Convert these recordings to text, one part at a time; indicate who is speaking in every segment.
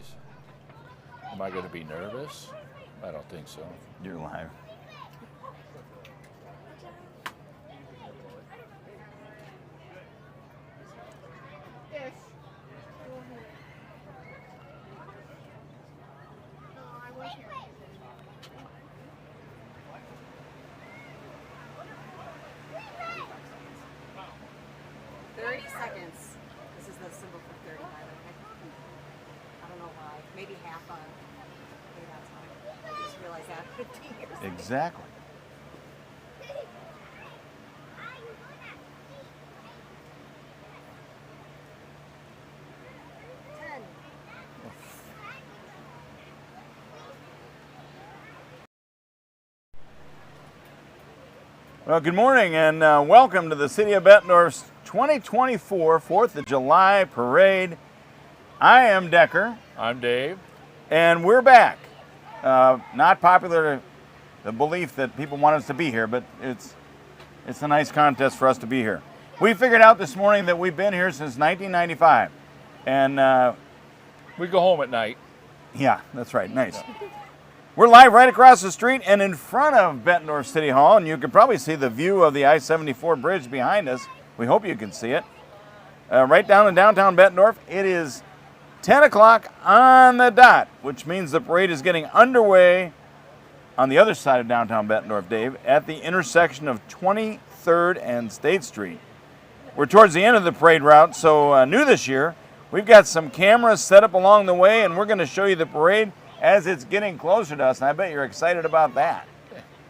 Speaker 1: festivities. Am I going to be nervous? I don't think so.
Speaker 2: You're live.
Speaker 3: Yes. No, I was here.
Speaker 4: 30 seconds. This is the symbol for 30, by the way. I don't know why. Maybe half a maybe that's why. I just realized that 15 years ago.
Speaker 2: Exactly. Well, good morning and welcome to the City of Bettendorf's 2024 4th of July Parade. I am Decker.
Speaker 1: I'm Dave.
Speaker 2: And we're back. Not popular, the belief that people want us to be here, but it's a nice contest for us to be here. We figured out this morning that we've been here since 1995. And
Speaker 1: We go home at night.
Speaker 2: yeah, that's right, nice. We're live right across the street and in front of Bettendorf City Hall, and you can probably see the view of the I-74 bridge behind us. We hope you can see it. Right down in downtown Bettendorf, it is 10 o'clock on the dot, which means the parade is getting underway on the other side of downtown Bettendorf, Dave, at the intersection of 23rd and State Street. We're towards the end of the parade route, so new this year, we've got some cameras set up along the way, and we're going to show you the parade as it's getting closer to us, and I bet you're excited about that.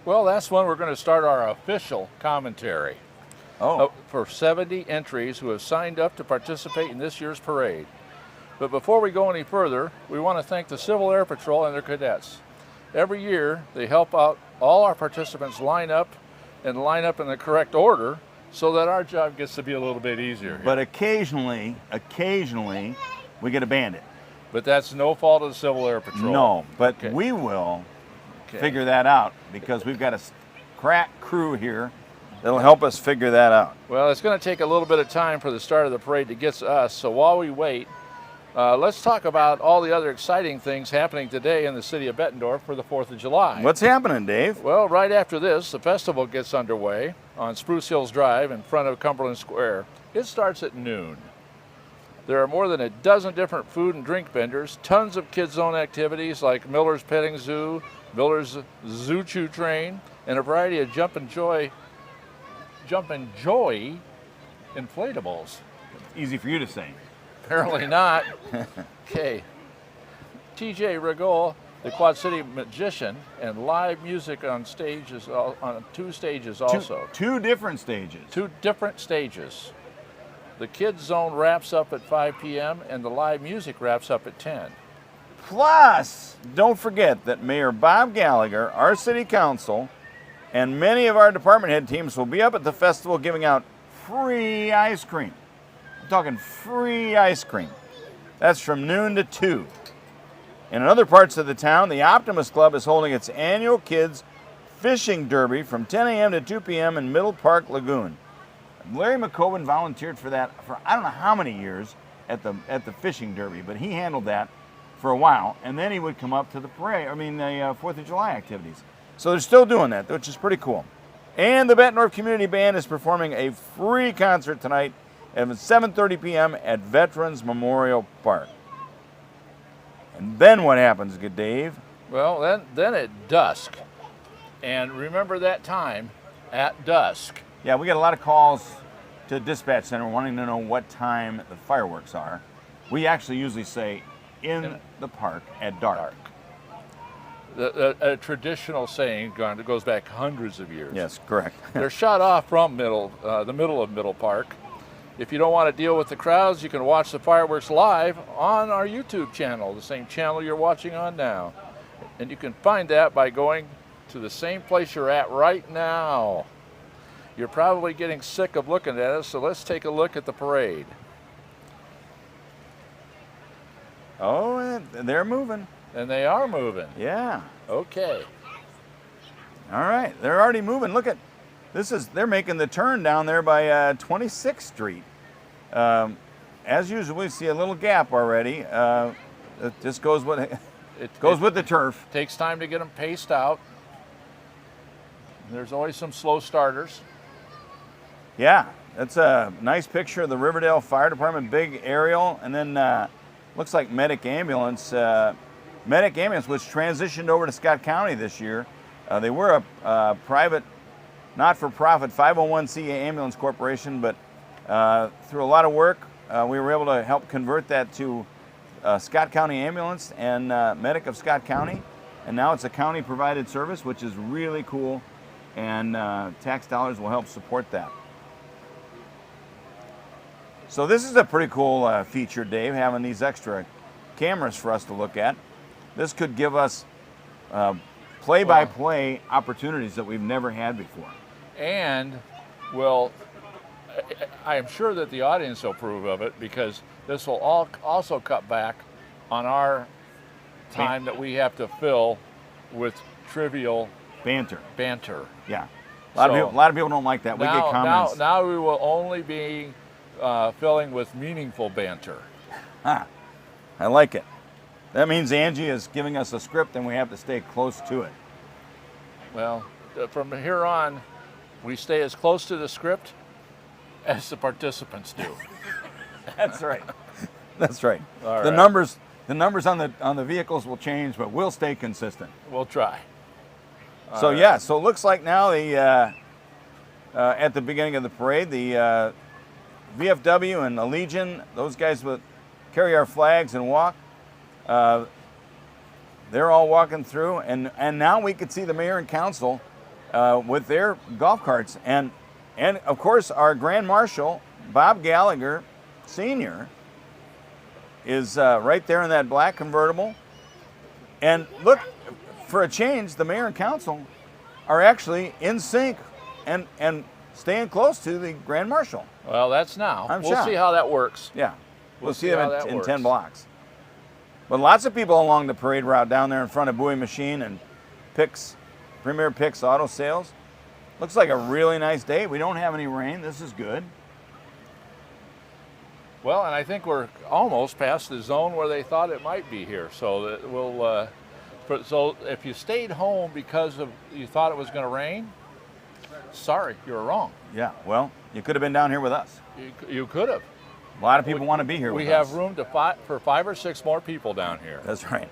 Speaker 1: Well, that's when we're going to start our official commentary. For 70 entries who have signed up to participate in this year's parade. But before we go any further, we want to thank the Civil Air Patrol and their cadets. Every year, they help out all our participants line up in the correct order so that our job gets to be a little bit easier here.
Speaker 2: But occasionally, we get a bandit.
Speaker 1: But that's no fault of the Civil Air Patrol.
Speaker 2: No, but
Speaker 1: Okay.
Speaker 2: we will
Speaker 1: Okay.
Speaker 2: figure that out because we've got a crack crew here that'll help us figure that out.
Speaker 1: Well, it's going to take a little bit of time for the start of the parade to get to us, so while we wait, let's talk about all the other exciting things happening today in the city of Bettendorf for the 4th of July.
Speaker 2: What's happening, Dave?
Speaker 1: Well, right after this, the festival gets underway on Spruce Hills Drive in front of Cumberland Square. It starts at noon. There are more than a dozen different food and drink vendors, tons of kids' zone activities like Miller's Petting Zoo, Miller's Zoo Choo Train, and a variety of jump and joy inflatables.
Speaker 2: Easy for you to say.
Speaker 1: Apparently not. Okay. TJ Rigol, the Quad City magician, and live music on stages, on two stages also.
Speaker 2: Two different stages.
Speaker 1: Two different stages. The kids zone wraps up at 5 p.m. and the live music wraps up at 10.
Speaker 2: Plus, don't forget that Mayor Bob Gallagher, our city council, and many of our department head teams will be up at the festival giving out free ice cream. I'm talking free ice cream. That's from noon to 2. In other parts of the town, the Optimist Club is holding its annual Kids Fishing Derby from 10 a.m. to 2 p.m. in Middle Park Lagoon. Larry McCoven volunteered for that for I don't know how many years at the fishing derby, but he handled that for a while, and then he would come up to the parade. I mean, the 4th of July activities. So they're still doing that, which is pretty cool. And the Bettendorf Community Band is performing a free concert tonight at 7:30 p.m. at Veterans Memorial Park. And then what happens, good Dave?
Speaker 1: Well, then at dusk. And remember that time, at dusk.
Speaker 2: Yeah, we get a lot of calls to the dispatch center wanting to know what time the fireworks are. We actually usually say in the park at dark.
Speaker 1: A traditional saying that goes back hundreds of years.
Speaker 2: Yes, correct.
Speaker 1: They're shot off from the middle of Middle Park. If you don't want to deal with the crowds, you can watch the fireworks live on our YouTube channel, the same channel you're watching on now. And you can find that by going to the same place you're at right now. You're probably getting sick of looking at us, so let's take a look at the parade.
Speaker 2: Oh, they're moving.
Speaker 1: And they are moving.
Speaker 2: Yeah.
Speaker 1: Okay.
Speaker 2: All right, they're already moving. Look at they're making the turn down there by 26th Street. As usual, we see a little gap already. It just goes with
Speaker 1: It
Speaker 2: goes with the turf.
Speaker 1: takes time to get them paced out. There's always some slow starters.
Speaker 2: Yeah, that's a nice picture of the Riverdale Fire Department, big aerial, and then looks like Medic Ambulance. Medic Ambulance, which transitioned over to Scott County this year. They were a private, not-for-profit 501c ambulance corporation, but through a lot of work, we were able to help convert that to Scott County Ambulance and Medic of Scott County. And now it's a county-provided service, which is really cool, and tax dollars will help support that. So this is a pretty cool feature, Dave, having these extra cameras for us to look at. This could give us play-by-play opportunities that we've never had before.
Speaker 1: And, well, I am sure that the audience will approve of it, because this will also cut back on our time that we have to fill with trivial
Speaker 2: Banter. Yeah. A lot of people don't like that. We get comments.
Speaker 1: Now we will only be filling with meaningful banter.
Speaker 2: I like it. That means Angie is giving us a script and we have to stay close to it.
Speaker 1: Well, from here on, we stay as close to the script as the participants do.
Speaker 2: That's right. That's right.
Speaker 1: All
Speaker 2: the
Speaker 1: right.
Speaker 2: numbers on the vehicles will change, but we'll stay consistent.
Speaker 1: We'll try.
Speaker 2: So yeah, so it looks like now the at the beginning of the parade, the VFW and the Legion, those guys will carry our flags and walk. They're all walking through, and now we could see the mayor and council with their golf carts, and of course our Grand Marshal Bob Gallagher Sr. is right there in that black convertible. And look, for a change, the mayor and council are actually in sync and staying close to the Grand Marshal.
Speaker 1: Well, that's now. We'll
Speaker 2: shocked.
Speaker 1: see how that works.
Speaker 2: Yeah, we'll see
Speaker 1: how
Speaker 2: them
Speaker 1: that
Speaker 2: in
Speaker 1: works.
Speaker 2: 10 blocks. But lots of people along the parade route down there in front of Bowie Machine and Premier Picks Auto Sales. Looks like a really nice day. We don't have any rain. This is good.
Speaker 1: Well, and I think we're almost past the zone where they thought it might be here. So that we'll. So if you stayed home because you thought it was going to rain, sorry, you were wrong.
Speaker 2: Yeah, well, you could have been down here with us.
Speaker 1: You could have.
Speaker 2: A lot of people want to be here with us.
Speaker 1: We have room for 5 or 6 more people down here.
Speaker 2: That's right.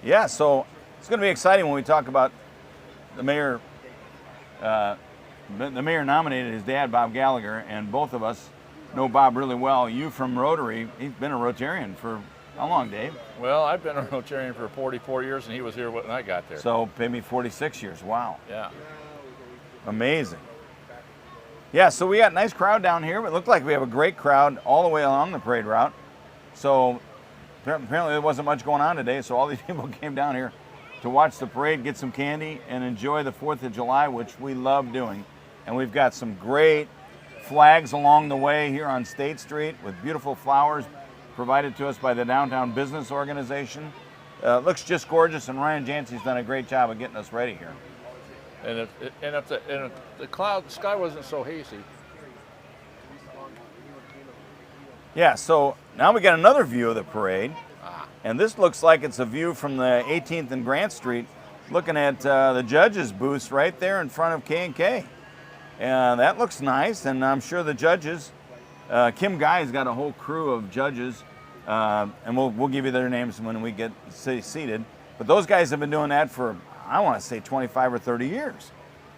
Speaker 2: Yeah, so it's going to be exciting when we talk about the mayor. The mayor nominated his dad, Bob Gallagher, and both of us know Bob really well. You from Rotary, he's been a Rotarian for how long, Dave?
Speaker 1: Well, I've been a Rotarian for 44 years, and he was here when I got there.
Speaker 2: So maybe 46 years. Wow.
Speaker 1: Yeah.
Speaker 2: Amazing. Yeah, so we got a nice crowd down here. It looked like we have a great crowd all the way along the parade route. So apparently there wasn't much going on today, so all these people came down here to watch the parade, get some candy, and enjoy the 4th of July, which we love doing. And we've got some great flags along the way here on State Street with beautiful flowers provided to us by the Downtown Business Organization. Looks just gorgeous, and Ryan Jancy's done a great job of getting us ready here.
Speaker 1: And if the sky wasn't so hazy.
Speaker 2: Yeah, so now we got another view of the parade. And this looks like it's a view from the 18th and Grant Street, looking at the judges' booths right there in front of K&K. And that looks nice, and I'm sure the judges, Kim Guy's got a whole crew of judges, and we'll give you their names when we get seated. But those guys have been doing that for, I want to say, 25 or 30 years.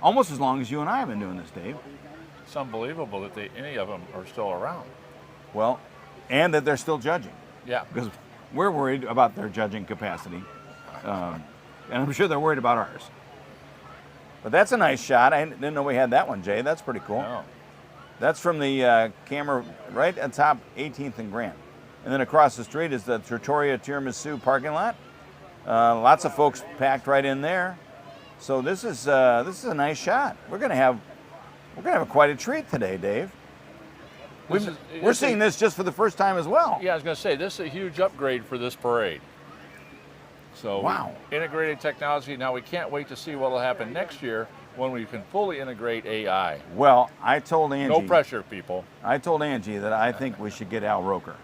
Speaker 2: Almost as long as you and I have been doing this, Dave.
Speaker 1: It's unbelievable that any of them are still around.
Speaker 2: Well, and that they're still judging.
Speaker 1: Yeah.
Speaker 2: Because we're worried about their judging capacity. And I'm sure they're worried about ours. But that's a nice shot. I didn't know we had that one, Jay. That's pretty cool.
Speaker 1: No.
Speaker 2: That's from the camera right at top 18th and Grant. And then across the street is the Trattoria Tiramisu parking lot. Lots of folks packed right in there. So this is a nice shot. We're gonna have quite a treat today, Dave. We're seeing this just for the first time as well.
Speaker 1: Yeah, I was going to say, this is a huge upgrade for this parade. So
Speaker 2: wow.
Speaker 1: Integrated technology. Now we can't wait to see what will happen next year when we can fully integrate AI.
Speaker 2: Well, I told Angie.
Speaker 1: No pressure, people.
Speaker 2: I told Angie that I think we should get Al Roker.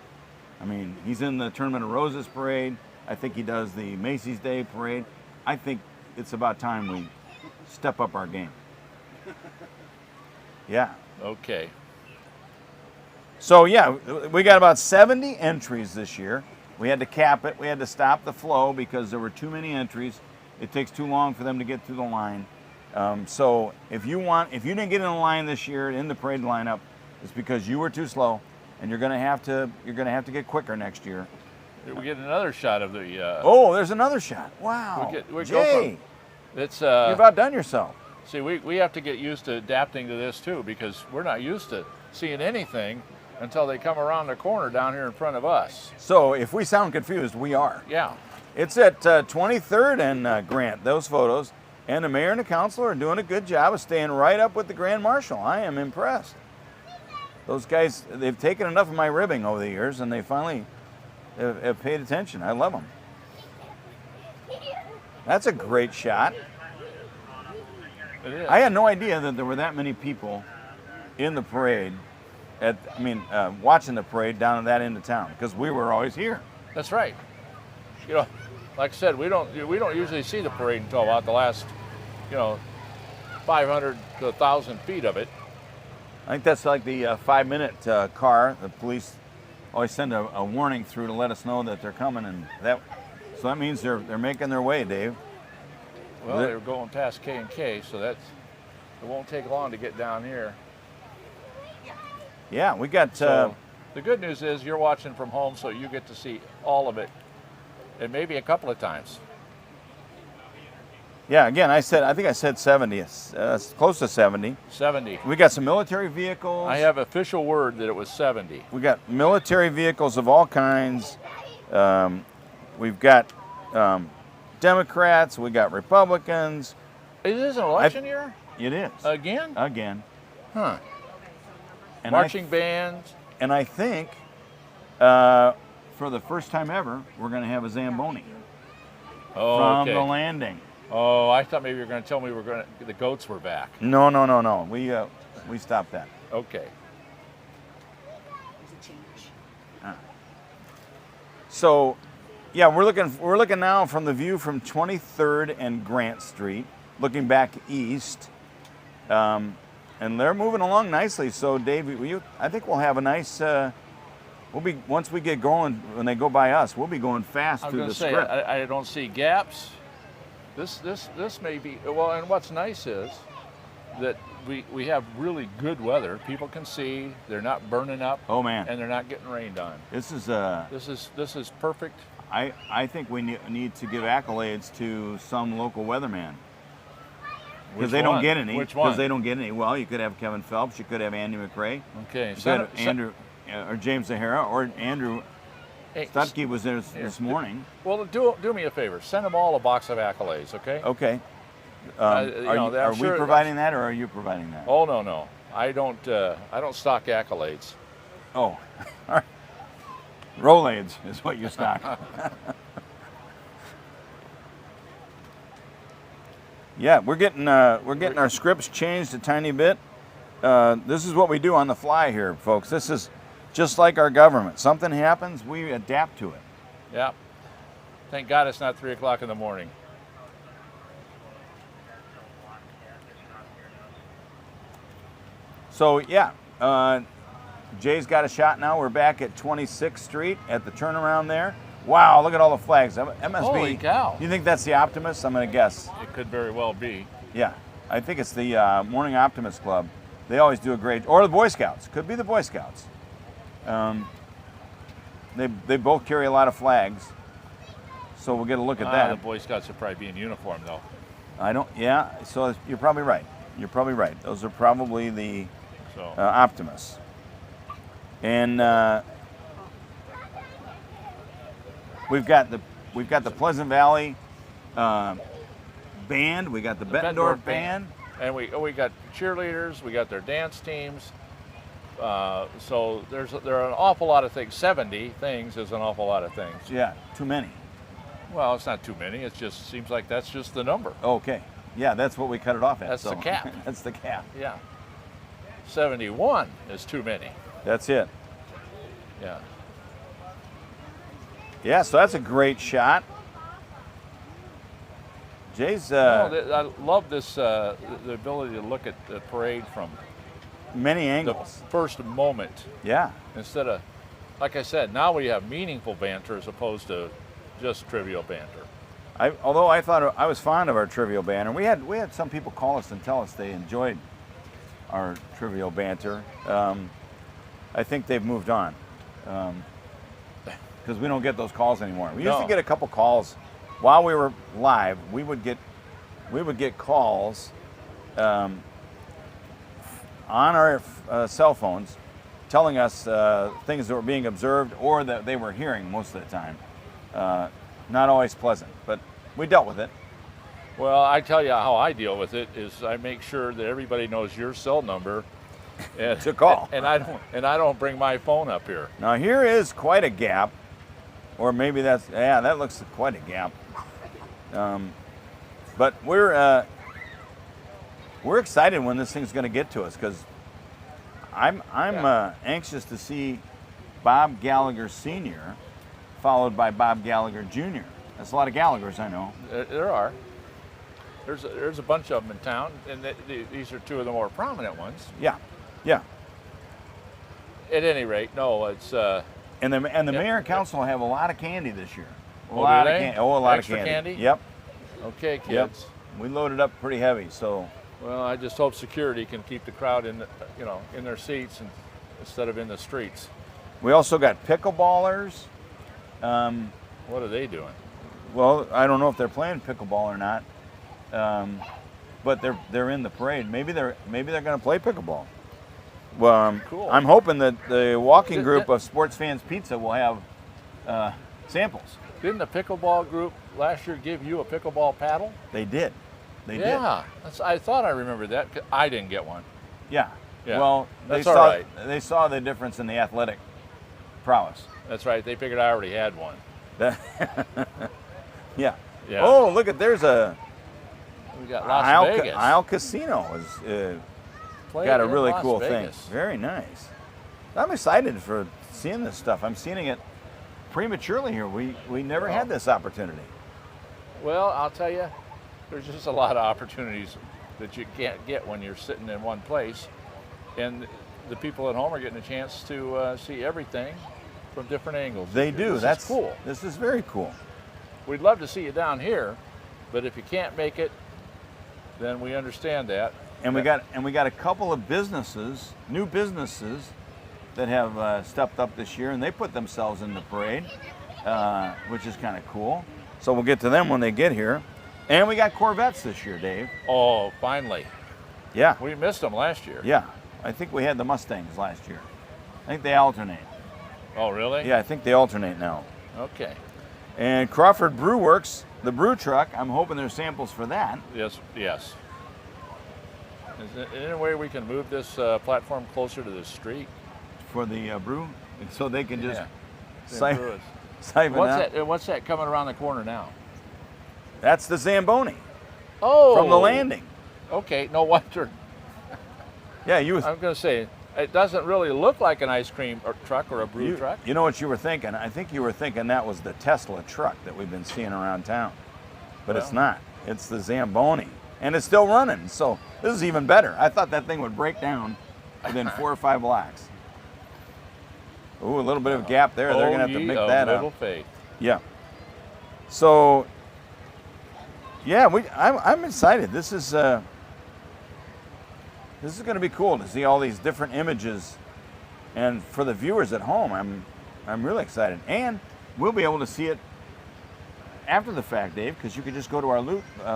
Speaker 2: I mean, he's in the Tournament of Roses parade. I think he does the Macy's Day parade. I think it's about time we step up our game. Yeah.
Speaker 1: Okay.
Speaker 2: So yeah, we got about 70 entries this year. We had to cap it. We had to stop the flow because there were too many entries. It takes too long for them to get through the line. So if you didn't get in the line this year in the parade lineup, it's because you were too slow, and you're gonna have to get quicker next year.
Speaker 1: We get another shot of the.
Speaker 2: Oh, there's another shot. Wow.
Speaker 1: We
Speaker 2: Jay,
Speaker 1: go from, it's.
Speaker 2: you've outdone yourself.
Speaker 1: See, we have to get used to adapting to this too, because we're not used to seeing anything until they come around the corner down here in front of us.
Speaker 2: So if we sound confused, we are.
Speaker 1: Yeah.
Speaker 2: It's at 23rd and Grant, those photos. And the mayor and the council are doing a good job of staying right up with the grand marshal. I am impressed. Those guys, they've taken enough of my ribbing over the years, and they finally have paid attention. I love them. That's a great shot.
Speaker 1: It is.
Speaker 2: I had no idea that there were that many people in the parade, watching the parade down at that end of town, because we were always here.
Speaker 1: That's right. You know, like I said, we don't usually see the parade until about the last, 500 to 1,000 feet of it.
Speaker 2: I think that's like the 5-minute car. The police always send a warning through to let us know that they're coming, and so that means they're making their way, Dave.
Speaker 1: Well, they were going past K&K, so it won't take long to get down here.
Speaker 2: Yeah, we got.
Speaker 1: So the good news is you're watching from home, so you get to see all of it, and maybe a couple of times.
Speaker 2: Yeah, again, I think I said 70. It's close to 70.
Speaker 1: 70.
Speaker 2: We got some military vehicles.
Speaker 1: I have official word that it was 70.
Speaker 2: We got military vehicles of all kinds. We've got Democrats. We got Republicans.
Speaker 1: It is an election year?
Speaker 2: It is.
Speaker 1: Again?
Speaker 2: Again.
Speaker 1: Huh.
Speaker 2: And
Speaker 1: Marching bands.
Speaker 2: And I think, for the first time ever, we're going to have a Zamboni from
Speaker 1: okay.
Speaker 2: the landing.
Speaker 1: Oh, I thought maybe you were going to tell me the goats were back.
Speaker 2: No. We stopped that.
Speaker 1: Okay.
Speaker 4: There's a change.
Speaker 2: So, yeah, we're looking now from the view from 23rd and Grant Street, looking back east, and they're moving along nicely. So, Dave, I think we'll have a nice. Once we get going, when they go by us, we'll be going fast through the script.
Speaker 1: I don't see gaps. This may be well, and what's nice is that we have really good weather. People can see; they're not burning up.
Speaker 2: Oh man!
Speaker 1: And they're not getting rained on.
Speaker 2: This is
Speaker 1: perfect.
Speaker 2: I think we need to give accolades to some local wearjaman because they don't get any.
Speaker 1: Which one?
Speaker 2: Because they don't get any. Well, you could have Kevin Phelps. You could have Andy McRae.
Speaker 1: Okay.
Speaker 2: You could have Andrew or James Zahara or Andrew. Stutke was there this morning.
Speaker 1: Well, do me a favor. Send them all a box of accolades, okay?
Speaker 2: Okay. Are we providing that, or are you providing that?
Speaker 1: Oh no. I don't stock accolades.
Speaker 2: Oh, all right. Rolades is what you stock. Yeah, we're getting our scripts changed a tiny bit. This is what we do on the fly here, folks. This is just like our government. Something happens, we adapt to it.
Speaker 1: Yeah. Thank God it's not 3 o'clock in the morning.
Speaker 2: So yeah, Jay's got a shot now. We're back at 26th Street at the turnaround there. Wow, look at all the flags. That must
Speaker 1: Holy
Speaker 2: be.
Speaker 1: cow.
Speaker 2: You think that's the Optimists? I'm going to guess.
Speaker 1: It could very well be.
Speaker 2: Yeah, I think it's the Morning Optimist Club. They always do a great, or the Boy Scouts. Could be the Boy Scouts. They both carry a lot of flags, so we'll get a look at that.
Speaker 1: The Boy Scouts would probably be in uniform, though.
Speaker 2: Yeah, so you're probably right. Those are probably the Optimists. And we've got the Pleasant Valley band. We got the Bettendorf band.
Speaker 1: And we got cheerleaders. We got their dance teams. So there are an awful lot of things. 70 things is an awful lot of things.
Speaker 2: Yeah, too many.
Speaker 1: Well, it's not too many. It just seems like that's just the number.
Speaker 2: Okay. Yeah, that's what we cut it off at.
Speaker 1: That's the cap.
Speaker 2: That's the cap.
Speaker 1: Yeah. 71 is too many.
Speaker 2: That's it.
Speaker 1: Yeah.
Speaker 2: Yeah, so that's a great shot. Jay's
Speaker 1: I love this, the ability to look at the parade from
Speaker 2: many
Speaker 1: the
Speaker 2: angles.
Speaker 1: first moment.
Speaker 2: Yeah.
Speaker 1: Instead of, like I said, now we have meaningful banter as opposed to just trivial banter.
Speaker 2: Although I thought I was fond of our trivial banter, we had some people call us and tell us they enjoyed our trivial banter. I think they've moved on because we don't get those calls anymore. We used to get a couple calls while we were live. We would get calls on our cell phones telling us things that were being observed or that they were hearing most of the time. Not always pleasant, but we dealt with it.
Speaker 1: Well, I tell you how I deal with it is I make sure that everybody knows your cell number and,
Speaker 2: to call.
Speaker 1: And I don't bring my phone up here.
Speaker 2: Now here is quite a gap, or maybe that looks quite a gap. But we're excited when this thing's going to get to us because I'm anxious to see Bob Gallagher Sr. followed by Bob Gallagher Jr. That's a lot of Gallaghers, I know.
Speaker 1: There are. There's a bunch of them in town, and these are two of the more prominent ones.
Speaker 2: Yeah, yeah.
Speaker 1: At any rate, no, it's.
Speaker 2: And the mayor and council have a lot of candy this year. A
Speaker 1: Oh,
Speaker 2: lot
Speaker 1: do
Speaker 2: of
Speaker 1: they?
Speaker 2: candy. Oh, a lot
Speaker 1: Extra
Speaker 2: of candy.
Speaker 1: candy?
Speaker 2: Yep.
Speaker 1: Okay, kids.
Speaker 2: Yep. We loaded up pretty heavy, so.
Speaker 1: Well, I just hope security can keep the crowd in their seats instead of in the streets.
Speaker 2: We also got pickleballers.
Speaker 1: What are they doing?
Speaker 2: Well, I don't know if they're playing pickleball or not, but they're in the parade. Maybe they're going to play pickleball. Well,
Speaker 1: Cool.
Speaker 2: I'm hoping that the walking group of Sports Fans Pizza will have samples.
Speaker 1: Didn't the pickleball group last year give you a pickleball paddle?
Speaker 2: They did. They did.
Speaker 1: Yeah, I thought I remembered that. 'Cause I didn't get one.
Speaker 2: Yeah.
Speaker 1: Yeah.
Speaker 2: Well,
Speaker 1: That's all right.
Speaker 2: They saw the difference in the athletic prowess.
Speaker 1: That's right. They figured I already had one.
Speaker 2: Yeah.
Speaker 1: Yeah.
Speaker 2: Oh, look at there's a
Speaker 1: We got Las Vegas.
Speaker 2: Isle Casino is
Speaker 1: Played
Speaker 2: got a
Speaker 1: in
Speaker 2: really
Speaker 1: Las
Speaker 2: cool
Speaker 1: Vegas.
Speaker 2: thing. Very nice. I'm excited for seeing this stuff. I'm seeing it prematurely here. We never had this opportunity.
Speaker 1: Well, I'll tell you, there's just a lot of opportunities that you can't get when you're sitting in one place, and the people at home are getting a chance to see everything from different angles.
Speaker 2: They do.
Speaker 1: This
Speaker 2: That's
Speaker 1: is cool.
Speaker 2: This is very cool.
Speaker 1: We'd love to see you down here, but if you can't make it, then we understand that.
Speaker 2: And we got a couple of businesses, new businesses, that have stepped up this year, and they put themselves in the parade, which is kind of cool. So we'll get to them when they get here. And we got Corvettes this year, Dave.
Speaker 1: Oh, finally.
Speaker 2: Yeah,
Speaker 1: We missed them last year.
Speaker 2: yeah. I think we had the Mustangs last year. I think they alternate.
Speaker 1: Oh, really?
Speaker 2: Yeah, I think they alternate now.
Speaker 1: Okay.
Speaker 2: And Crawford Brew Works, the brew truck, I'm hoping there's samples for that.
Speaker 1: Yes, yes. Is there any way we can move this platform closer to the street?
Speaker 2: For the brew, so they can just
Speaker 1: Yeah.
Speaker 2: siphon out.
Speaker 1: What's that coming around the corner now?
Speaker 2: That's the Zamboni
Speaker 1: Oh,
Speaker 2: from the landing.
Speaker 1: Okay, no wonder.
Speaker 2: Yeah, you
Speaker 1: I'm going to say it doesn't really look like an ice cream truck or a brew truck.
Speaker 2: You know what you were thinking? I think you were thinking that was the Tesla truck that we've been seeing around town. But it's not. It's the Zamboni. And it's still running, so this is even better. I thought that thing would break down within 4 or 5 blocks. Ooh, a little bit of a gap there. They're going to have to make that
Speaker 1: little
Speaker 2: up.
Speaker 1: faith.
Speaker 2: Yeah. So, yeah, I'm excited. This is going to be cool to see all these different images, and for the viewers at home, I'm really excited. And we'll be able to see it after the fact, Dave, because you could just go to our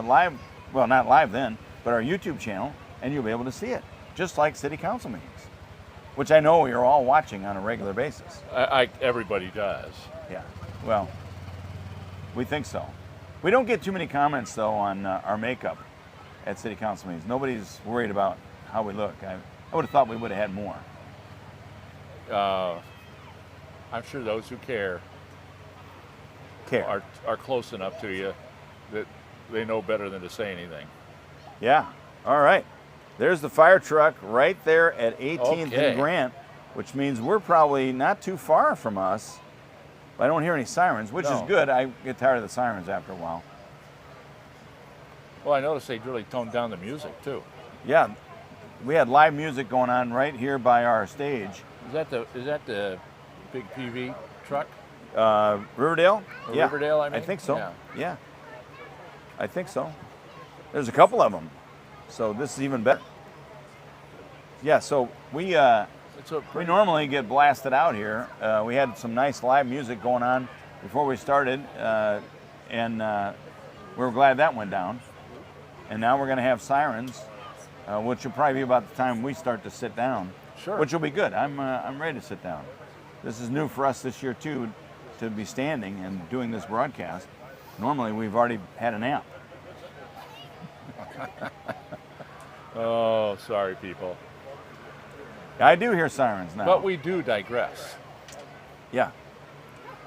Speaker 2: live, well, not live then, but our YouTube channel, and you'll be able to see it, just like city council meetings, which I know you're all watching on a regular basis.
Speaker 1: Everybody does.
Speaker 2: Yeah, well, we think so. We don't get too many comments, though, on our makeup at city council meetings. Nobody's worried about how we look. I would have thought we would have had more.
Speaker 1: I'm sure those who care are close enough to you that they know better than to say anything.
Speaker 2: Yeah, all right. There's the fire truck right there at 18th
Speaker 1: Okay.
Speaker 2: and Grant, which means we're probably not too far from us But I don't hear any sirens, which is
Speaker 1: No.
Speaker 2: good. I get tired of the sirens after a while.
Speaker 1: Well, I noticed they really toned down the music too.
Speaker 2: Yeah, we had live music going on right here by our stage.
Speaker 1: Is that the big PV truck?
Speaker 2: Riverdale?
Speaker 1: Or
Speaker 2: Yeah.
Speaker 1: Riverdale, I mean?
Speaker 2: I think so.
Speaker 1: Yeah.
Speaker 2: Yeah. I think so. There's a couple of them. So this is even better. Yeah, so we normally get blasted out here. We had some nice live music going on before we started, and we were glad that went down. And now we're going to have sirens, which will probably be about the time we start to sit down.
Speaker 1: Sure.
Speaker 2: Which will be good. I'm ready to sit down. This is new for us this year too, to be standing and doing this broadcast. Normally we've already had a nap.
Speaker 1: Oh, sorry, people.
Speaker 2: I do hear sirens now.
Speaker 1: But we do digress.
Speaker 2: Yeah.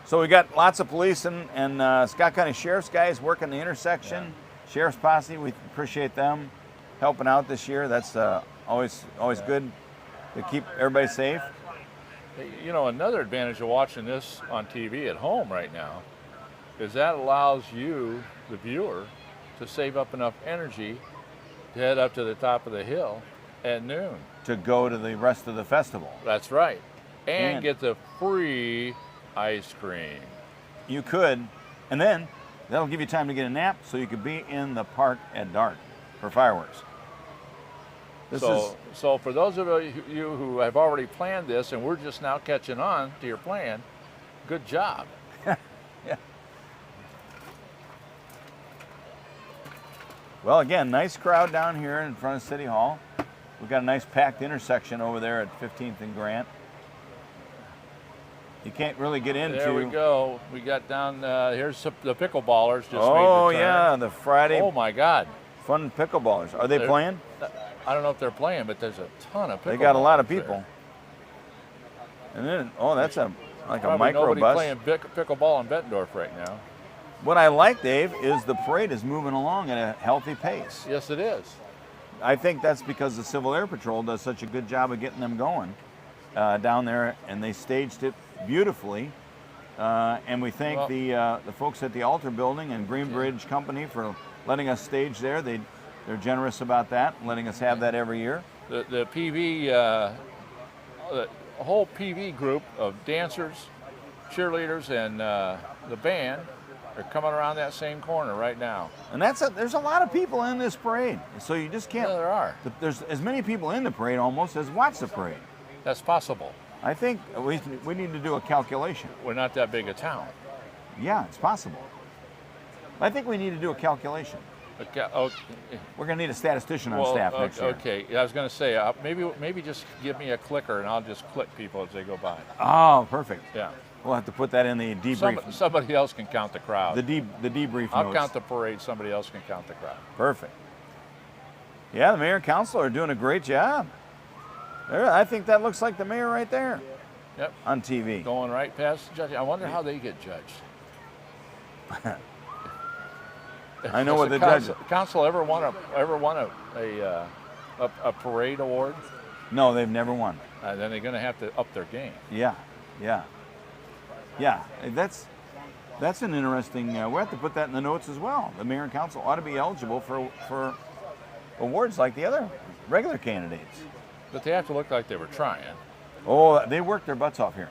Speaker 2: So we got lots of police and Scott County Sheriff's guys working the intersection. Sheriff's posse, we appreciate them helping out this year. That's always good to keep everybody safe.
Speaker 1: You know, another advantage of watching this on TV at home right now is that allows you, the viewer, to save up enough energy to head up to the top of the hill at noon.
Speaker 2: To go to the rest of the festival.
Speaker 1: That's right. And
Speaker 2: And-
Speaker 1: get the free ice cream.
Speaker 2: You could, and then that'll give you time to get a nap so you could be in the park at dark for fireworks.
Speaker 1: So for those of you who have already planned this and we're just now catching on to your plan, good job.
Speaker 2: Yeah. Well, again, nice crowd down here in front of City Hall. We've got a nice packed intersection over there at 15th and Grant. You can't really get into.
Speaker 1: There we go. We got down, here's the pickleballers just made
Speaker 2: Oh,
Speaker 1: the turn.
Speaker 2: yeah, the Friday
Speaker 1: Oh my God.
Speaker 2: fun pickleballers. Are they
Speaker 1: They're-
Speaker 2: playing?
Speaker 1: I don't know if they're playing, but there's a ton of pickleballers.
Speaker 2: They got a lot of
Speaker 1: there.
Speaker 2: people. And then, oh, that's like a
Speaker 1: Probably nobody
Speaker 2: microbus.
Speaker 1: playing pickleball in Bettendorf right now.
Speaker 2: What I like, Dave, is the parade is moving along at a healthy pace.
Speaker 1: Yes, it is.
Speaker 2: I think that's because the Civil Air Patrol does such a good job of getting them going down there, and they staged it beautifully. And we thank
Speaker 1: Well-
Speaker 2: the folks at the Altar Building and Greenbridge Company for letting us stage there. They're generous about that, letting us have that every year.
Speaker 1: The PV, the whole PV group of dancers, cheerleaders, and the band are coming around that same corner right now.
Speaker 2: And there's a lot of people in this parade, so you just can't.
Speaker 1: Yeah, there are.
Speaker 2: There's as many people in the parade almost as watch the parade.
Speaker 1: That's possible.
Speaker 2: I think we need to do a calculation.
Speaker 1: We're not that big a town.
Speaker 2: Yeah, it's possible. I think we need to do a calculation.
Speaker 1: Okay.
Speaker 2: We're going to need a statistician on
Speaker 1: Well,
Speaker 2: staff next year.
Speaker 1: okay. I was going to say maybe just give me a clicker and I'll just click people as they go by.
Speaker 2: Oh, perfect.
Speaker 1: Yeah.
Speaker 2: We'll have to put that in the debrief.
Speaker 1: Somebody else can count the crowd.
Speaker 2: The debrief
Speaker 1: I'll
Speaker 2: notes.
Speaker 1: count the parade. Somebody else can count the crowd.
Speaker 2: Perfect. Yeah, the mayor and council are doing a great job. I think that looks like the mayor right there
Speaker 1: Yep.
Speaker 2: on TV.
Speaker 1: Going right past the judge. I wonder how they get judged.
Speaker 2: I know
Speaker 1: Does
Speaker 2: what the
Speaker 1: council ever won a parade award?
Speaker 2: No, they've never won.
Speaker 1: Then they're going to have to up their game.
Speaker 2: Yeah. That's an interesting. We'll have to put that in the notes as well. The mayor and council ought to be eligible for awards like the other regular candidates.
Speaker 1: But they have to look like they were trying.
Speaker 2: Oh, they worked their butts off here.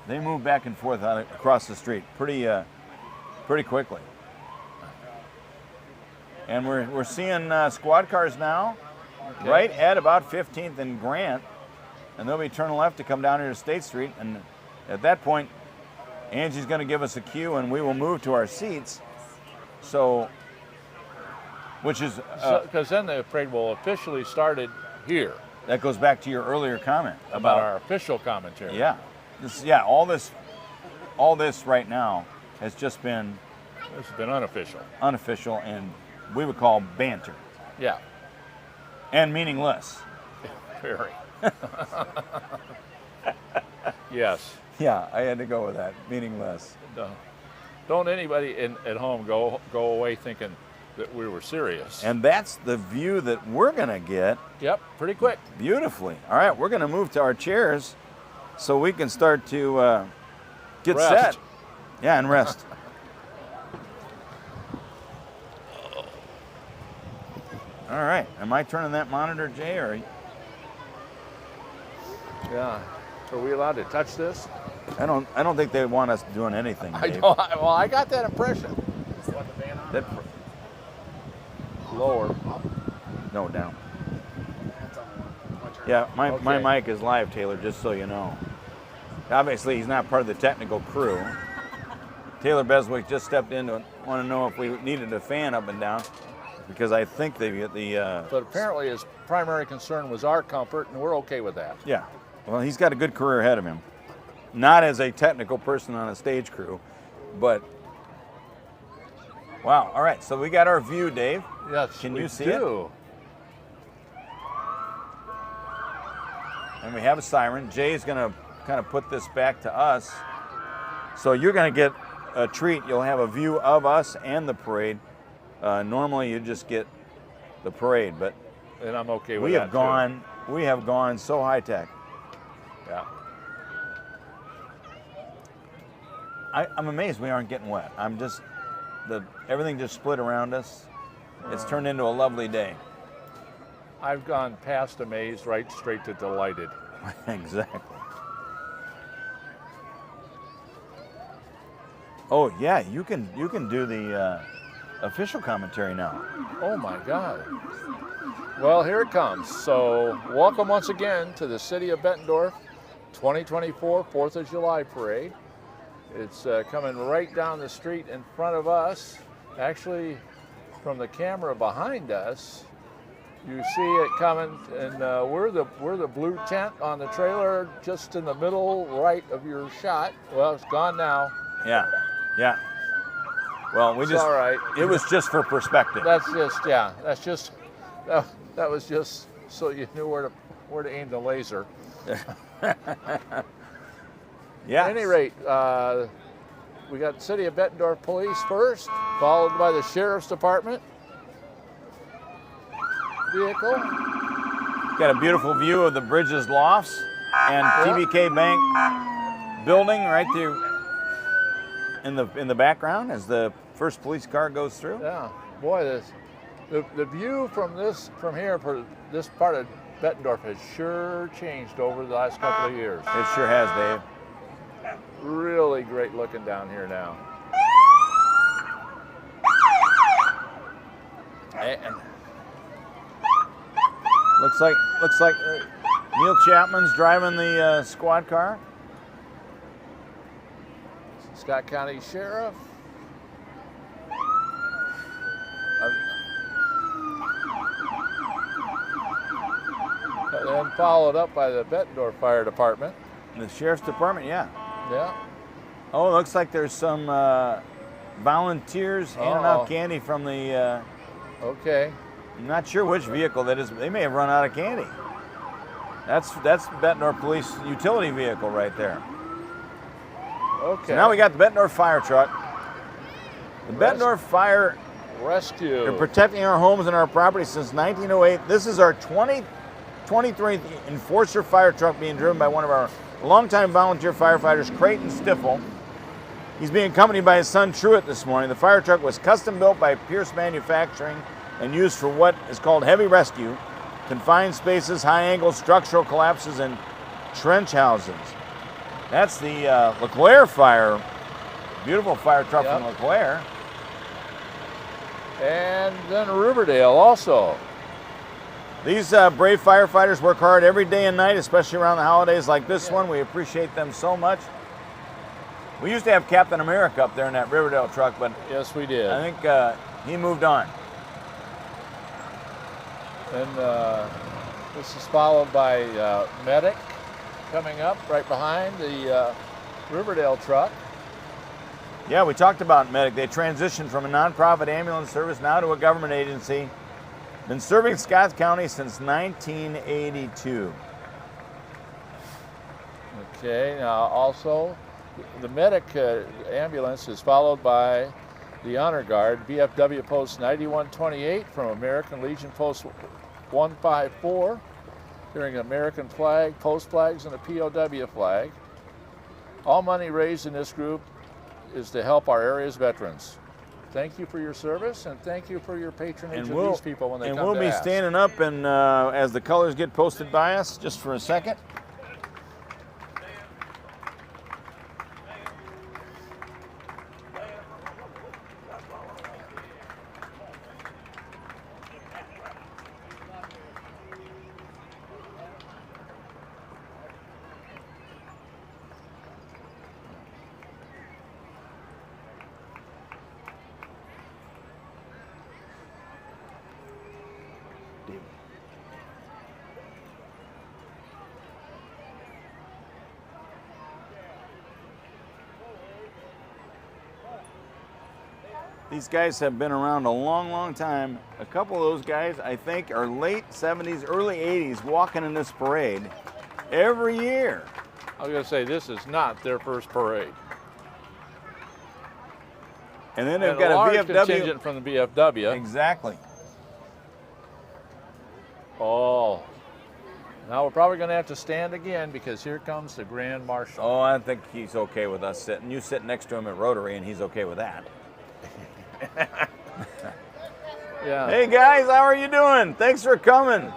Speaker 2: They moved back and forth across the street pretty quickly. And we're seeing squad cars now,
Speaker 1: Okay.
Speaker 2: right at about 15th and Grant, and they'll be turning left to come down here to State Street. And at that point, Angie's going to give us a cue, and we will move to our seats. So, which is
Speaker 1: Because then the parade will officially started here
Speaker 2: that goes back to your earlier comment
Speaker 1: about our official commentary.
Speaker 2: Yeah, all this right now has just been
Speaker 1: It's been unofficial.
Speaker 2: unofficial and we would call banter
Speaker 1: Yeah,
Speaker 2: and meaningless.
Speaker 1: very. Yes.
Speaker 2: Yeah, I had to go with that, meaningless.
Speaker 1: Don't anybody at home go away thinking that we were serious.
Speaker 2: And that's the view that we're gonna get
Speaker 1: Yep, pretty quick.
Speaker 2: beautifully. All right, we're gonna move to our chairs so we can start to get
Speaker 1: Rest.
Speaker 2: set. Yeah, and rest. All right. Am I turning that monitor, Jay, or?
Speaker 1: Yeah. Are we allowed to touch this?
Speaker 2: I don't think they want us doing anything,
Speaker 1: I
Speaker 2: Dave.
Speaker 1: don't. Well, I got that impression.
Speaker 2: That,
Speaker 1: Lower.
Speaker 2: no, down. Yeah, my
Speaker 1: Okay.
Speaker 2: mic is live, Taylor, just so you know. Obviously, he's not part of the technical crew. Taylor Beswick just stepped in to want to know if we needed a fan up and down, because I think they get the...
Speaker 1: But apparently his primary concern was our comfort, and we're okay with that.
Speaker 2: Yeah, well, he's got a good career ahead of him. Not as a technical person on a stage crew, but... Wow, all right, so we got our view, Dave.
Speaker 1: Yes,
Speaker 2: Can
Speaker 1: we
Speaker 2: you see
Speaker 1: do.
Speaker 2: And we have a siren. Jay's going to kind of put this back to us. So you're going to get a treat. You'll have a view of us and the parade. Normally you just get the parade, but
Speaker 1: And I'm okay with
Speaker 2: we
Speaker 1: that.
Speaker 2: have gone. We have gone so high tech.
Speaker 1: Too. Yeah.
Speaker 2: I'm amazed we aren't getting wet. Everything just split around us. It's turned into a lovely day.
Speaker 1: I've gone past amazed, right straight to delighted.
Speaker 2: Exactly. Oh yeah, you can do the official commentary now.
Speaker 1: Oh my God. Well, here it comes. So, welcome once again to the City of Bettendorf 2024 4th of July Parade. It's coming right down the street in front of us. Actually, from the camera behind us, you see it coming, and we're the blue tent on the trailer, just in the middle right of your shot. Well, it's gone now.
Speaker 2: Yeah. Well,
Speaker 1: It's all right.
Speaker 2: It was just for perspective.
Speaker 1: That was just so you knew where to aim the laser.
Speaker 2: Yeah.
Speaker 1: At any rate, we got City of Bettendorf Police first, followed by the Sheriff's Department vehicle.
Speaker 2: Got a beautiful view of the Bridges Lofts and TBK Bank building right there in the background as the first police car goes through.
Speaker 1: Yeah, boy, the view from here for this part of Bettendorf has sure changed over the last couple of years.
Speaker 2: It sure has, Dave.
Speaker 1: Really great looking down here now.
Speaker 2: And looks like Neil Chapman's driving the squad car.
Speaker 1: Scott County Sheriff. And then followed up by the Bettendorf Fire Department.
Speaker 2: The Sheriff's Department, yeah.
Speaker 1: Yeah.
Speaker 2: Oh, looks like there's some volunteers handing out candy from the...
Speaker 1: Okay.
Speaker 2: I'm not sure which vehicle that is. They may have run out of candy. That's Bettendorf Police utility vehicle right there.
Speaker 1: Okay.
Speaker 2: So now we got the Bettendorf fire truck. The Bettendorf Fire,
Speaker 1: Rescue.
Speaker 2: they're protecting our homes and our property since 1908. This is our 23rd Enforcer fire truck being driven by one of our longtime volunteer firefighters, Creighton Stiffel. He's being accompanied by his son, Truett, this morning. The fire truck was custom built by Pierce Manufacturing and used for what is called heavy rescue, confined spaces, high angle structural collapses, and trench houses. That's the LeClaire fire, beautiful fire truck from LeClaire.
Speaker 1: And then Riverdale also.
Speaker 2: These brave firefighters work hard every day and night, especially around the holidays like this one. We appreciate them so much. We used to have Captain America up there in that Riverdale truck, but
Speaker 1: yes, we did.
Speaker 2: I think he moved on.
Speaker 1: And this is followed by Medic coming up right behind the Riverdale truck.
Speaker 2: Yeah, we talked about Medic. They transitioned from a nonprofit ambulance service now to a government agency. Been serving Scott County since 1982.
Speaker 1: Okay, now also the Medic ambulance is followed by the Honor Guard, BFW Post 9128 from American Legion Post 154, carrying an American flag, post flags, and a POW flag. All money raised in this group is to help our area's veterans. Thank you for your service, and thank you for your patronage of these people when they come to
Speaker 2: And we'll be
Speaker 1: ask.
Speaker 2: standing up and as the colors get posted by us, just for a second. These guys have been around a long, long time. A couple of those guys, I think, are late 70s, early 80s, walking in this parade every year.
Speaker 1: I was going to say, this is not their first parade.
Speaker 2: And then they've
Speaker 1: And
Speaker 2: got
Speaker 1: a large
Speaker 2: a VFW.
Speaker 1: contingent from the BFW.
Speaker 2: Exactly.
Speaker 1: Oh, now we're probably going to have to stand again because here comes the Grand Marshal.
Speaker 2: Oh, I think he's okay with us sitting. You sit next to him at Rotary, and he's okay with that.
Speaker 1: Yeah.
Speaker 2: Hey guys, how are you doing? Thanks for coming.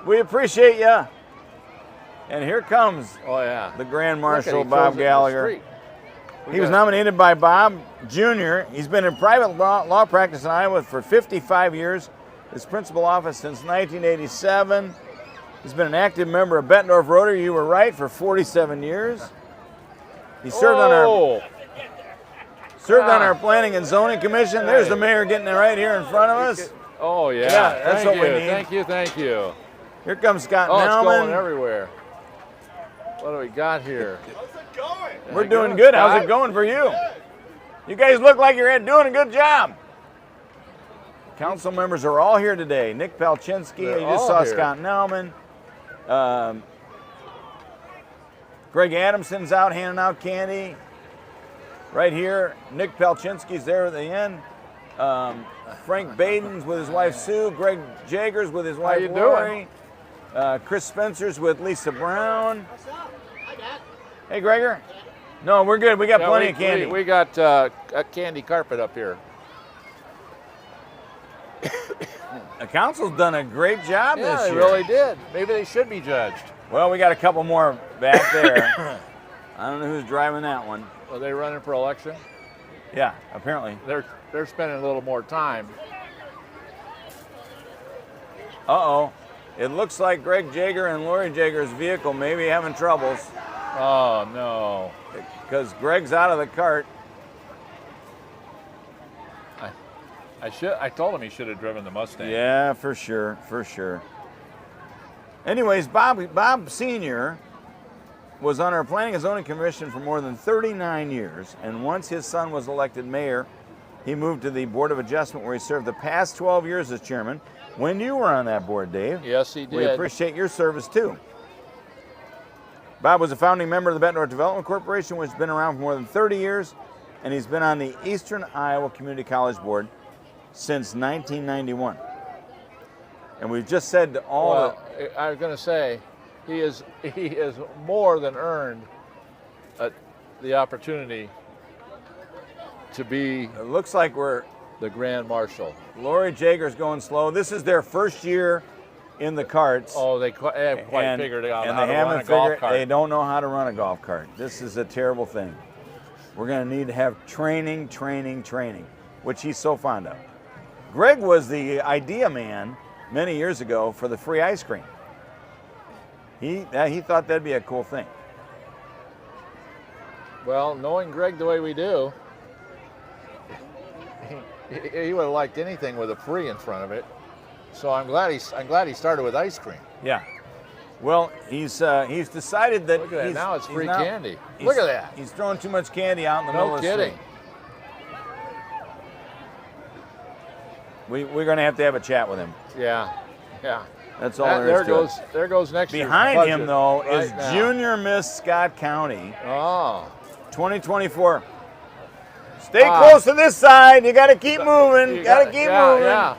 Speaker 2: We appreciate you. And here comes
Speaker 1: Oh yeah.
Speaker 2: the Grand
Speaker 1: Look at,
Speaker 2: Marshal,
Speaker 1: he
Speaker 2: Bob
Speaker 1: throws it in the
Speaker 2: Gallagher.
Speaker 1: street.
Speaker 2: He was nominated by Bob Jr. He's been in private law practice in Iowa for 55 years. His principal office since 1987. He's been an active member of Bettendorf Rotary, you were right, for 47 years. He served on our Planning and Zoning Commission. There's the mayor getting it right here in front of us.
Speaker 1: Oh yeah.
Speaker 2: Yeah, that's
Speaker 1: thank
Speaker 2: what we
Speaker 1: you.
Speaker 2: need.
Speaker 1: Thank you. Thank you.
Speaker 2: Here comes Scott
Speaker 1: Oh, it's going
Speaker 2: Nauman.
Speaker 1: everywhere. What do we got here?
Speaker 2: We're doing good. How's it going for you? You guys look like you're doing a good job. Council members are all here today. Nick Palczynski,
Speaker 1: They're
Speaker 2: you just
Speaker 1: all
Speaker 2: saw
Speaker 1: here.
Speaker 2: Scott Nauman. Greg Adamson's out handing out candy. Right here, Nick Palczynski's there at the end. Frank Baden's with his wife Sue. Greg Jaggers with his wife
Speaker 1: you
Speaker 2: Lori. Chris Spencer's with Lisa Brown.
Speaker 3: What's up? Hi, Dad.
Speaker 2: Hey, Gregor. No, we're good. We got
Speaker 1: Yeah,
Speaker 2: plenty of candy.
Speaker 1: We got a candy carpet up here.
Speaker 2: The council's done a great job
Speaker 1: Yeah,
Speaker 2: this
Speaker 1: they
Speaker 2: year.
Speaker 1: really did. Maybe they should be judged.
Speaker 2: Well, we got a couple more back there. I don't know who's driving that one.
Speaker 1: Are they running for election?
Speaker 2: Yeah, apparently.
Speaker 1: They're spending a little more time.
Speaker 2: Uh-oh. It looks like Greg Jager and Lori Jager's vehicle may be having troubles
Speaker 1: Oh no.
Speaker 2: because Greg's out of the cart.
Speaker 1: I told him he should have driven the Mustang.
Speaker 2: Yeah, for sure, for sure. Anyways, Bob Sr. was on our Planning and Zoning Commission for more than 39 years, and once his son was elected mayor, he moved to the Board of Adjustment where he served the past 12 years as chairman. When you were on that board, Dave.
Speaker 1: Yes, he did.
Speaker 2: We appreciate your service too. Bob was a founding member of the Bettendorf Development Corporation, which has been around for more than 30 years, and he's been on the Eastern Iowa Community College Board since 1991. And we've just said to all
Speaker 1: I was going to say, he has more than earned the opportunity to be
Speaker 2: it looks like we're
Speaker 1: the Grand Marshal.
Speaker 2: Lori Jager's going slow. This is their first year in the carts.
Speaker 1: Oh, they haven't quite
Speaker 2: and,
Speaker 1: figured out
Speaker 2: and
Speaker 1: how
Speaker 2: they
Speaker 1: to
Speaker 2: haven't
Speaker 1: run a golf
Speaker 2: figured,
Speaker 1: cart.
Speaker 2: They don't know how to run a golf cart. This is a terrible thing. We're going to need to have training, which he's so fond of. Greg was the idea man many years ago for the free ice cream. He thought that'd be a cool thing.
Speaker 1: Well, knowing Greg the way we do, he would have liked anything with a free in front of it. So I'm glad he started with ice cream.
Speaker 2: Yeah. Well, he's decided that
Speaker 1: Look at that.
Speaker 2: he's,
Speaker 1: Now it's
Speaker 2: he's
Speaker 1: free
Speaker 2: not-
Speaker 1: candy.
Speaker 2: he's-
Speaker 1: Look at that.
Speaker 2: He's throwing too much candy out in the middle
Speaker 1: No
Speaker 2: of the
Speaker 1: kidding.
Speaker 2: street. We're going to have chat with him.
Speaker 1: Yeah.
Speaker 2: That's all there is to it.
Speaker 1: There goes next year's
Speaker 2: Behind
Speaker 1: budget
Speaker 2: him, though,
Speaker 1: right
Speaker 2: is
Speaker 1: now.
Speaker 2: Junior Miss Scott County
Speaker 1: Oh.
Speaker 2: 2024. Stay close to this side. You got to keep moving.
Speaker 1: You
Speaker 2: Got to keep moving.
Speaker 1: Yeah.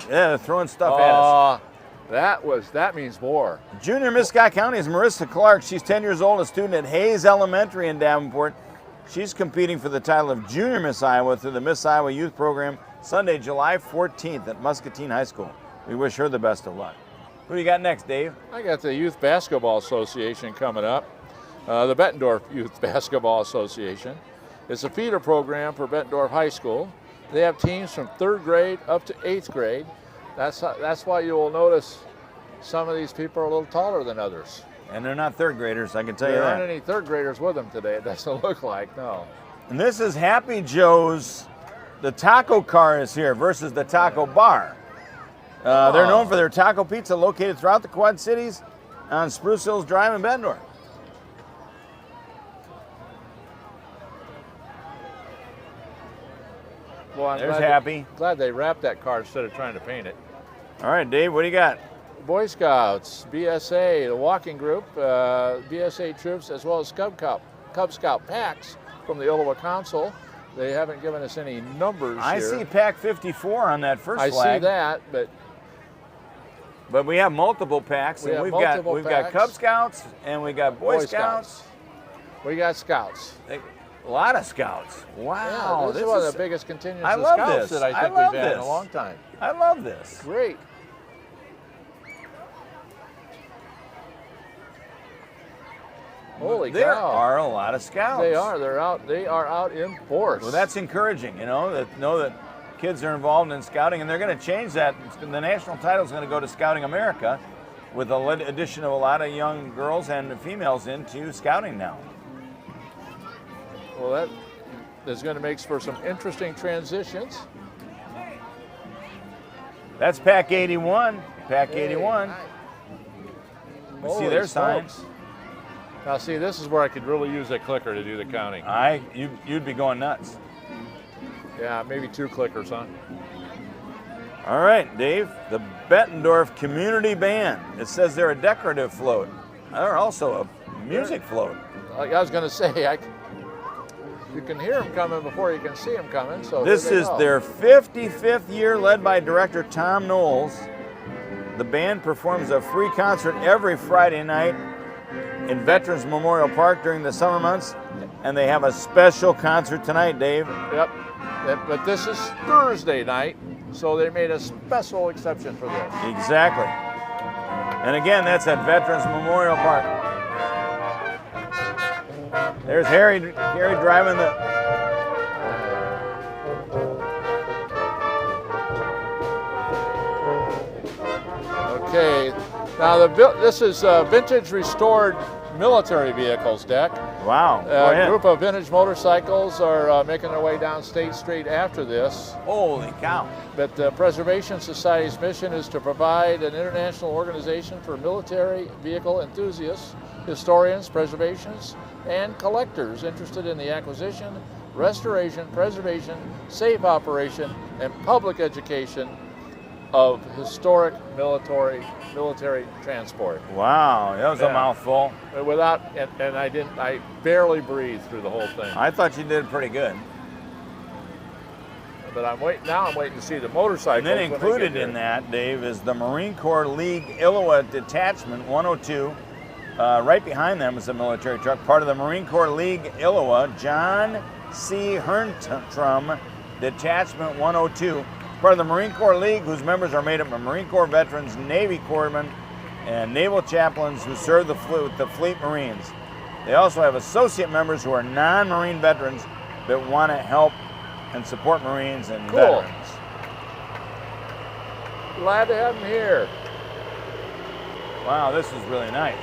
Speaker 2: Yeah, they're throwing stuff at us.
Speaker 1: That means more.
Speaker 2: Junior Miss Scott County is Marissa Clark. She's 10 years old, a student at Hayes Elementary in Davenport. She's competing for the title of Junior Miss Iowa through the Miss Iowa Youth Program Sunday, July 14th at Muscatine High School. We wish her the best of luck. Who do you got next, Dave?
Speaker 1: I got the Youth Basketball Association coming up, the Bettendorf Youth Basketball Association. It's a feeder program for Bettendorf High School. They have teams from 3rd grade up to 8th grade. That's why you will notice some of these people are a little taller than others.
Speaker 2: And they're not 3rd graders, I can tell you
Speaker 1: There
Speaker 2: that.
Speaker 1: aren't any 3rd graders with them today, it doesn't look like, no.
Speaker 2: And this is Happy Joe's. The taco car is here versus the taco bar. They're known for their taco pizza located throughout the Quad Cities on Spruce Hills Drive in Bettendorf.
Speaker 1: Well, I'm
Speaker 2: There's
Speaker 1: glad
Speaker 2: Happy.
Speaker 1: Glad they wrapped that car instead of trying to paint it.
Speaker 2: All right, Dave, what do you got?
Speaker 1: Boy Scouts, BSA, the walking group, BSA troops, as well as Cub Scout packs from the Iowa Council. They haven't given us any numbers
Speaker 2: I
Speaker 1: here.
Speaker 2: see Pack 54 on that first
Speaker 1: I
Speaker 2: flag.
Speaker 1: see that, but
Speaker 2: we have multiple packs,
Speaker 1: We
Speaker 2: and
Speaker 1: have
Speaker 2: we've
Speaker 1: multiple
Speaker 2: got
Speaker 1: packs.
Speaker 2: Cub Scouts and we got Boy Scouts.
Speaker 1: We got Scouts.
Speaker 2: A lot of Scouts. Wow,
Speaker 1: Yeah, this is one of the biggest contingents
Speaker 2: I
Speaker 1: of
Speaker 2: love
Speaker 1: Scouts
Speaker 2: this.
Speaker 1: that I
Speaker 2: I
Speaker 1: think
Speaker 2: love
Speaker 1: we've had in
Speaker 2: this.
Speaker 1: a long time.
Speaker 2: I love this.
Speaker 1: Great. Holy
Speaker 2: There
Speaker 1: cow.
Speaker 2: are a lot of Scouts.
Speaker 1: They are. They are out in force.
Speaker 2: Well, that's encouraging, know that kids are involved in scouting, and they're going to change that. The national title is going to go to Scouting America with the addition of a lot of young girls and females into scouting now.
Speaker 1: Well, that is going to make for some interesting transitions.
Speaker 2: That's Pack 81. Pack 81. We see
Speaker 1: Holy
Speaker 2: their sign.
Speaker 1: smokes. Now, see, this is where I could really use a clicker to do the counting.
Speaker 2: You'd be going nuts.
Speaker 1: Yeah, maybe 2 clickers, huh?
Speaker 2: All right, Dave. The Bettendorf Community Band. It says they're a decorative float. They're also a music float.
Speaker 1: Like I was going to say, you can hear them coming before you can see them coming. So
Speaker 2: This is their 55th year, led by director Tom Knowles. The band performs a free concert every Friday night in Veterans Memorial Park during the summer months, and they have a special concert tonight, Dave.
Speaker 1: Yep. But this is Thursday night, so they made a special exception for this.
Speaker 2: Exactly. And again, that's at Veterans Memorial Park. There's Harry driving the...
Speaker 1: Okay, now this is vintage restored military vehicles deck.
Speaker 2: Wow, go
Speaker 1: A
Speaker 2: ahead.
Speaker 1: group of vintage motorcycles are making their way down State Street after this.
Speaker 2: Holy cow.
Speaker 1: But the Preservation Society's mission is to provide an international organization for military vehicle enthusiasts, historians, preservationists, and collectors interested in the acquisition, restoration, preservation, safe operation, and public education of historic military transport.
Speaker 2: Wow, that was a
Speaker 1: Yeah.
Speaker 2: mouthful.
Speaker 1: I barely breathed through the whole thing.
Speaker 2: I thought you did pretty good.
Speaker 1: But I'm waiting to see the motorcycles.
Speaker 2: And then
Speaker 1: when they
Speaker 2: included
Speaker 1: get
Speaker 2: in
Speaker 1: here.
Speaker 2: that, Dave, is the Marine Corps League Iowa Detachment 102. Right behind them is a military truck, part of the Marine Corps League Iowa John C. Herntrum Detachment 102. Part of the Marine Corps League, whose members are made up of Marine Corps veterans, Navy corpsmen, and naval chaplains who serve with the Fleet Marines. They also have associate members who are non-Marine veterans that want to help and support Marines and
Speaker 1: Cool.
Speaker 2: veterans.
Speaker 1: Glad to have them here.
Speaker 2: Wow, this is really nice.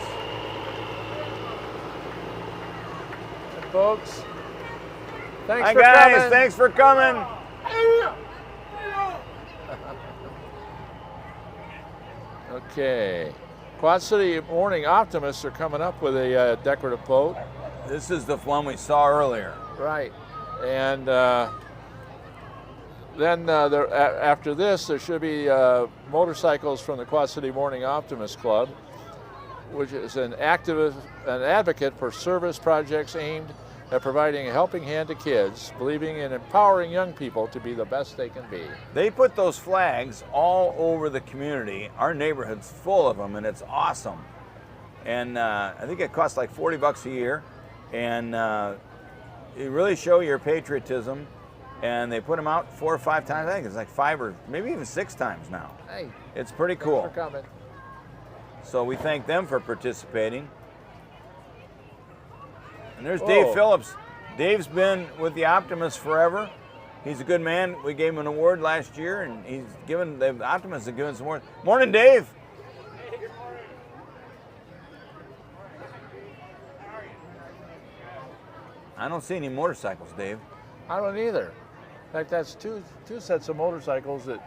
Speaker 1: And folks, thanks
Speaker 2: Hi
Speaker 1: for
Speaker 2: guys,
Speaker 1: coming.
Speaker 2: thanks for coming.
Speaker 1: Okay. Quad City Morning Optimists are coming up with a decorative boat.
Speaker 2: This is the one we saw earlier.
Speaker 1: Right. And then after this, there should be motorcycles from the Quad City Morning Optimist Club, which is an advocate for service projects aimed at providing a helping hand to kids, believing in empowering young people to be the best they can be.
Speaker 2: They put those flags all over the community. Our neighborhood's full of them, and it's awesome. And I think it costs like $40 a year. And you really show your patriotism, and they put them out 4 or 5 times. I think it's like 5 or maybe even 6 times now.
Speaker 1: Hey,
Speaker 2: It's pretty cool.
Speaker 1: thanks for coming.
Speaker 2: So we thank them for participating. And there's Dave Phillips. Dave's been with the Optimists forever. He's a good man. We gave him an award last year, and the Optimists have given some more. Morning, Dave. I don't see any motorcycles, Dave.
Speaker 1: I don't either. In fact, that's two sets of motorcycles that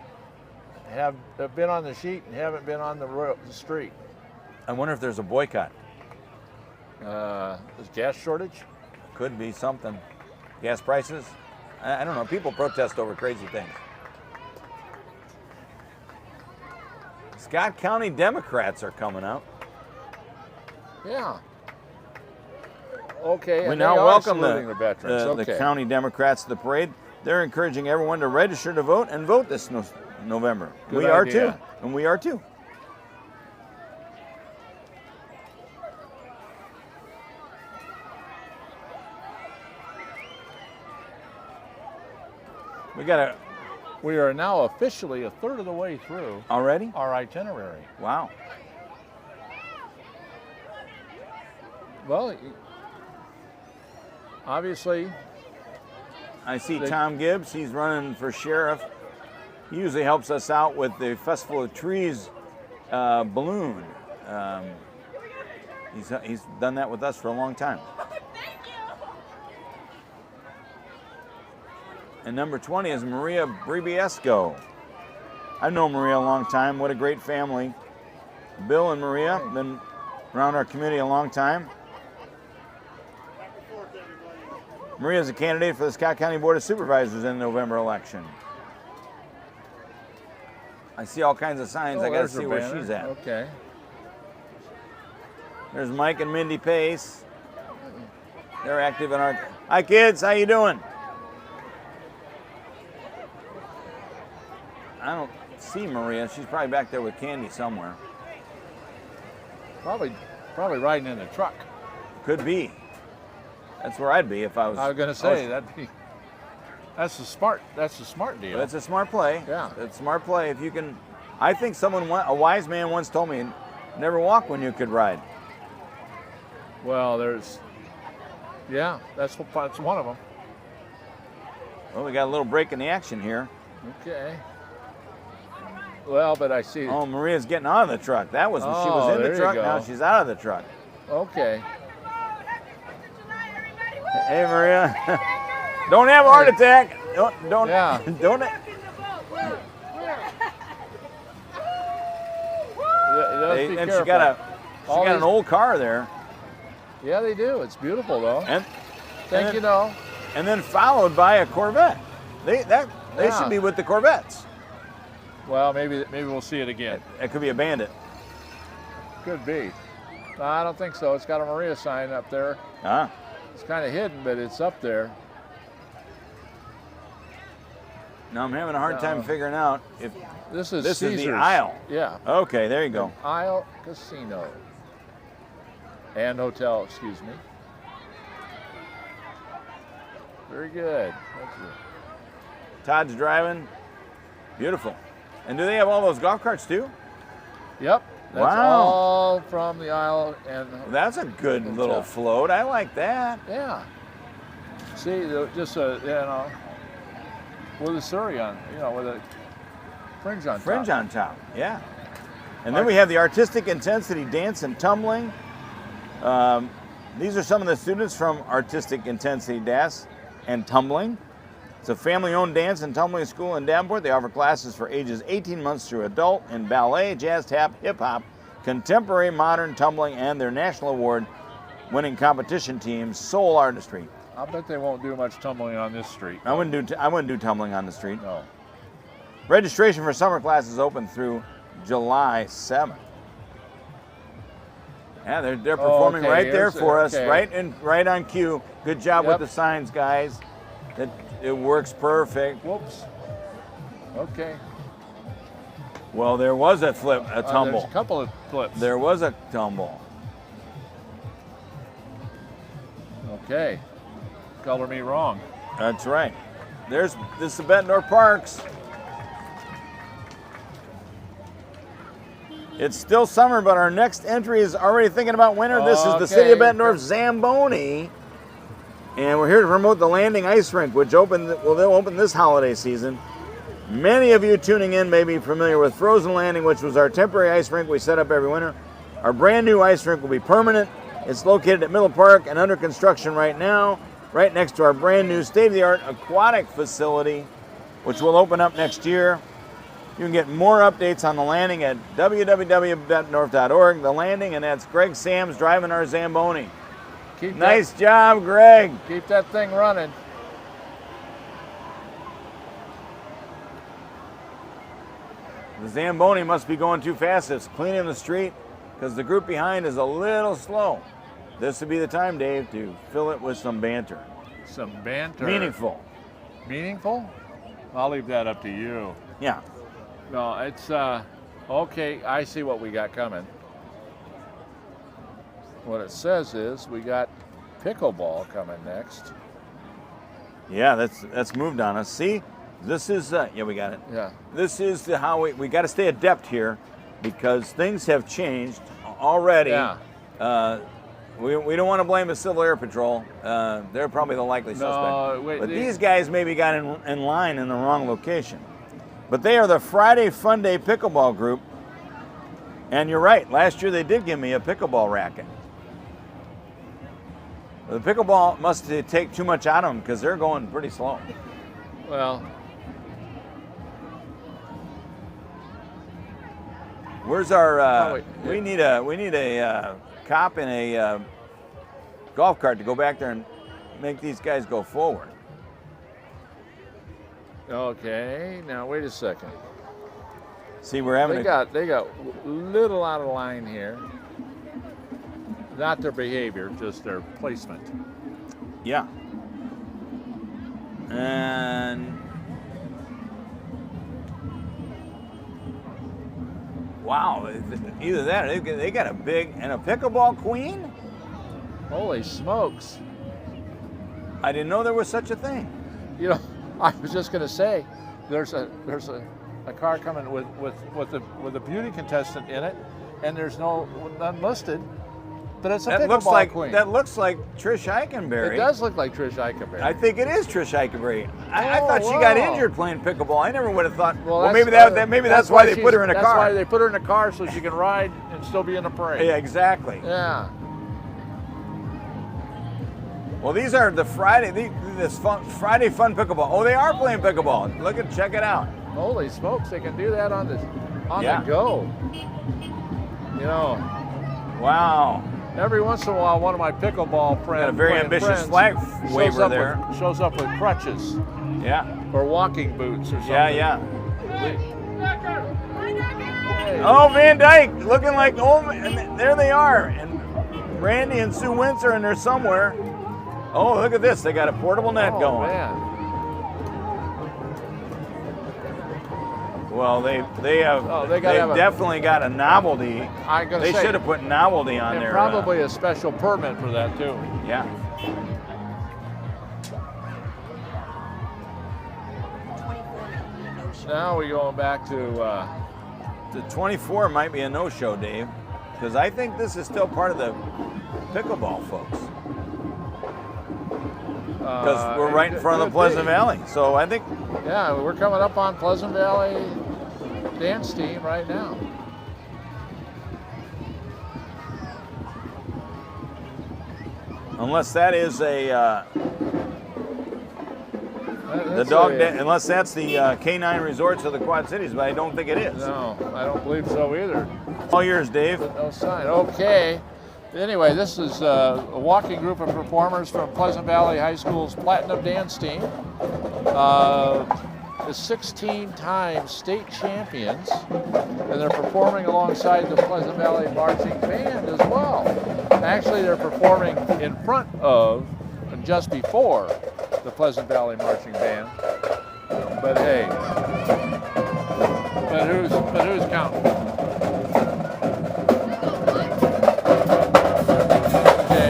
Speaker 1: have been on the sheet and haven't been on the street.
Speaker 2: I wonder if there's a boycott.
Speaker 1: Is gas shortage?
Speaker 2: Could be something. Gas prices? I don't know. People protest over crazy things. Scott County Democrats are coming out.
Speaker 1: Yeah. Okay.
Speaker 2: We
Speaker 1: and
Speaker 2: now
Speaker 1: they are
Speaker 2: welcome
Speaker 1: saluting the veterans.
Speaker 2: the county Democrats to the parade. They're encouraging everyone to register to vote and vote this November.
Speaker 1: Good
Speaker 2: we are
Speaker 1: idea.
Speaker 2: too, and we are too.
Speaker 1: We are now officially a third of the way through
Speaker 2: Already?
Speaker 1: our itinerary.
Speaker 2: Wow.
Speaker 1: Well, obviously,
Speaker 2: I see Tom Gibbs. He's running for sheriff. He usually helps us out with the Festival of Trees balloon. He's done that with us for a long time. And number 20 is Maria Bribiesco. I've known Maria a long time. What a great family. Bill and Maria have been around our community a long time. Maria is a candidate for the Scott County Board of Supervisors in the November election. I see all kinds of signs. I got to see where she's at.
Speaker 1: Okay.
Speaker 2: There's Mike and Mindy Pace. They're active in our... Hi, kids. How you doing? I don't see Maria. She's probably back there with Candy somewhere.
Speaker 1: Probably riding in a truck.
Speaker 2: Could be. That's where I'd be if I was.
Speaker 1: I was going to say that's a smart deal.
Speaker 2: That's a smart play.
Speaker 1: Yeah.
Speaker 2: That's a smart play. If you can, I think a wise man once told me, never walk when you could ride.
Speaker 1: Well, that's one of them.
Speaker 2: Well, we got a little break in the action here.
Speaker 1: Okay. Well, but I see.
Speaker 2: Oh, Maria's getting out of the truck. That was when she was in
Speaker 1: there
Speaker 2: the
Speaker 1: you
Speaker 2: truck.
Speaker 1: go.
Speaker 2: Now she's out of the truck.
Speaker 1: Okay.
Speaker 2: Hey, Maria. Don't have a heart attack. Don't.
Speaker 1: Yeah.
Speaker 2: Don't. And she got an old car there.
Speaker 1: Yeah, they do. It's beautiful though.
Speaker 2: And then followed by a Corvette. They should be with the Corvettes.
Speaker 1: Well, maybe we'll see it again.
Speaker 2: It could be a Bandit.
Speaker 1: Could be. No, I don't think so. It's got a Maria sign up there.
Speaker 2: Huh?
Speaker 1: It's kind of hidden, but it's up there.
Speaker 2: Now I'm having a hard time figuring out if
Speaker 1: this is
Speaker 2: the Isle.
Speaker 1: Yeah.
Speaker 2: Okay, there you go.
Speaker 1: Isle Casino and Hotel, excuse me. Very good.
Speaker 2: Todd's driving. Beautiful. And do they have all those golf carts too?
Speaker 1: Yep. That's all from the Isle and
Speaker 2: that's a good little float. I like that.
Speaker 1: Yeah. See, just with a Surrey on, with a fringe on top.
Speaker 2: Fringe on top, yeah. And then we have the Artistic Intensity Dance and Tumbling. These are some of the students from Artistic Intensity Dance and Tumbling. It's a family-owned dance and tumbling school in Davenport. They offer classes for ages 18 months through adult in ballet, jazz, tap, hip-hop, contemporary, modern, tumbling, and their national award-winning competition team, Soul Artistry.
Speaker 1: I bet they won't do much tumbling on this street.
Speaker 2: I wouldn't do tumbling on the street.
Speaker 1: No.
Speaker 2: Registration for summer classes open through July 7th. Yeah, they're performing right there for us, right on cue. Good job with the signs, guys. It works perfect.
Speaker 1: Whoops. Okay.
Speaker 2: Well, there was a tumble.
Speaker 1: There's a couple of flips.
Speaker 2: There was a tumble.
Speaker 1: Okay. color me wrong.
Speaker 2: That's right. This is the Bettendorf Parks. It's still summer, but our next entry is already thinking about winter. This is the City of
Speaker 1: Okay.
Speaker 2: Bettendorf Zamboni. And we're here to promote the Landing Ice Rink, which they'll open this holiday season. Many of you tuning in may be familiar with Frozen Landing, which was our temporary ice rink we set up every winter. Our brand new ice rink will be permanent. It's located at Middle Park and under construction right now, right next to our brand new state-of-the-art aquatic facility, which will open up next year. You can get more updates on the Landing at www.bettendorf.org. The Landing, and that's Greg Sams driving our Zamboni. Nice job, Greg.
Speaker 1: Keep that thing running.
Speaker 2: The Zamboni must be going too fast. It's cleaning the street because the group behind is a little slow. This would be the time, Dave, to fill it with some banter.
Speaker 1: Some banter.
Speaker 2: Meaningful.
Speaker 1: Meaningful? I'll leave that up to you.
Speaker 2: Yeah.
Speaker 1: No, it's, okay, I see what we got coming. What it says is we got pickleball coming next.
Speaker 2: Yeah, that's moved on us. See, this is, yeah, we got it.
Speaker 1: Yeah.
Speaker 2: This is how we got to stay adept here because things have changed already.
Speaker 1: Yeah.
Speaker 2: We don't want to blame the Civil Air Patrol. They're probably the likely suspect.
Speaker 1: wait,
Speaker 2: but these guys maybe got in line in the wrong location. But they are the Friday Fun Day Pickleball Group. And you're right, last year they did give me a pickleball racket. The pickleball must take too much out of them because they're going pretty slow.
Speaker 1: Well,
Speaker 2: where's our?
Speaker 1: wait.
Speaker 2: We need a cop and a golf cart to go back there and make these guys go forward.
Speaker 1: okay, now wait a second.
Speaker 2: See, we're having
Speaker 1: They got little out of line here. Not their behavior, just their placement.
Speaker 2: yeah. And wow, either that or they got a big and a pickleball queen.
Speaker 1: Holy smokes.
Speaker 2: I didn't know there was such a thing.
Speaker 1: You know, I was just gonna say, there's a car coming with a beauty contestant in it, and there's none listed, but it's a pickleball queen.
Speaker 2: That looks like Trish Eichenberry.
Speaker 1: It does look like Trish Eichenberry.
Speaker 2: I think it is Trish Eichenberry. I thought she got injured playing pickleball. I never would have thought. Well, maybe that's why they put her in a car.
Speaker 1: That's why they put her in a car so she can ride and still be in the parade.
Speaker 2: Yeah, exactly.
Speaker 1: Yeah.
Speaker 2: Well, these are the Friday Fun Pickleball. Oh, they are playing pickleball. Check it out.
Speaker 1: Holy smokes, they can do that on the go. You know.
Speaker 2: Wow.
Speaker 1: Every once in a while, one of my pickleball friends,
Speaker 2: Got a very ambitious flag waver there.
Speaker 1: Shows up with crutches.
Speaker 2: Yeah.
Speaker 1: Or walking boots or something.
Speaker 2: Yeah.
Speaker 1: Hey.
Speaker 2: Oh, Van Dyke, looking like old. And there they are. And Randy and Sue Wentz are in there somewhere. Oh, look at this. They got a portable net going.
Speaker 1: Man.
Speaker 2: Well, they definitely got a novelty. They should have put novelty on there.
Speaker 1: Probably a special permit for that too.
Speaker 2: Yeah.
Speaker 4: 24
Speaker 1: Now we're going back to.
Speaker 2: The 24 might be a no-show, Dave, because I think this is still part of the pickleball folks. Because we're right in front of the Pleasant Valley, so I think.
Speaker 1: Yeah, we're coming up on Pleasant Valley dance team right now.
Speaker 2: Unless that is unless that's the K9 Resorts of the Quad Cities, but I don't think it is.
Speaker 1: No, I don't believe so either.
Speaker 2: All yours, Dave.
Speaker 1: No sign. Okay. Anyway, this is a walking group of performers from Pleasant Valley High School's Platinum Dance Team. The 16-time state champions, and they're performing alongside the Pleasant Valley Marching Band as well. Actually, they're performing in front of and just before the Pleasant Valley Marching Band. But hey, but who's counting?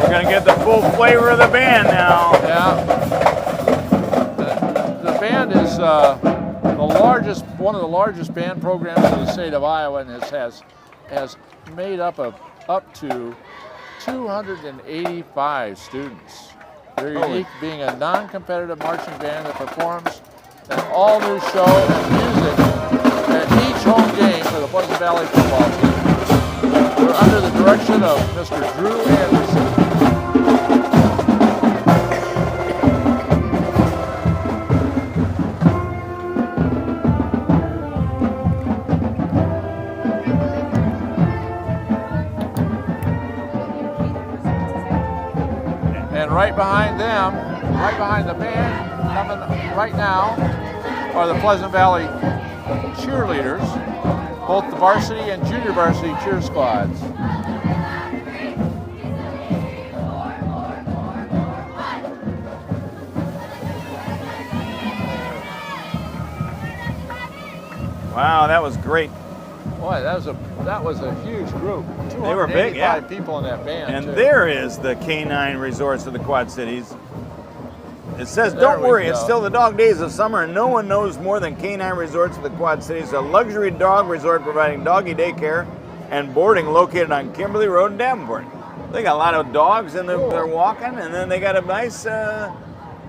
Speaker 2: We're gonna get the full flavor of the band now.
Speaker 1: Yeah. one of the largest band programs in the state of Iowa, and has made up to 285 students. They're unique, being a non-competitive marching band that performs an all-new show and music at each home game for the Pleasant Valley football team. We're under the direction of Mr. Drew Anderson. And right behind them, right behind the band, coming right now, are the Pleasant Valley cheerleaders, both the varsity and junior varsity cheer squads.
Speaker 2: Wow, that was great.
Speaker 1: Boy, that was a huge group.
Speaker 2: They were big, yeah.
Speaker 1: 285 people in that band.
Speaker 2: And
Speaker 1: too.
Speaker 2: there is the K9 Resorts of the Quad Cities. It says,
Speaker 1: There
Speaker 2: don't
Speaker 1: we
Speaker 2: worry,
Speaker 1: go.
Speaker 2: it's still the dog days of summer, and no one knows more than K9 Resorts of the Quad Cities, a luxury dog resort providing doggy daycare and boarding located on Kimberly Road in Davenport. They got a lot of dogs, and they're walking, and then they got a nice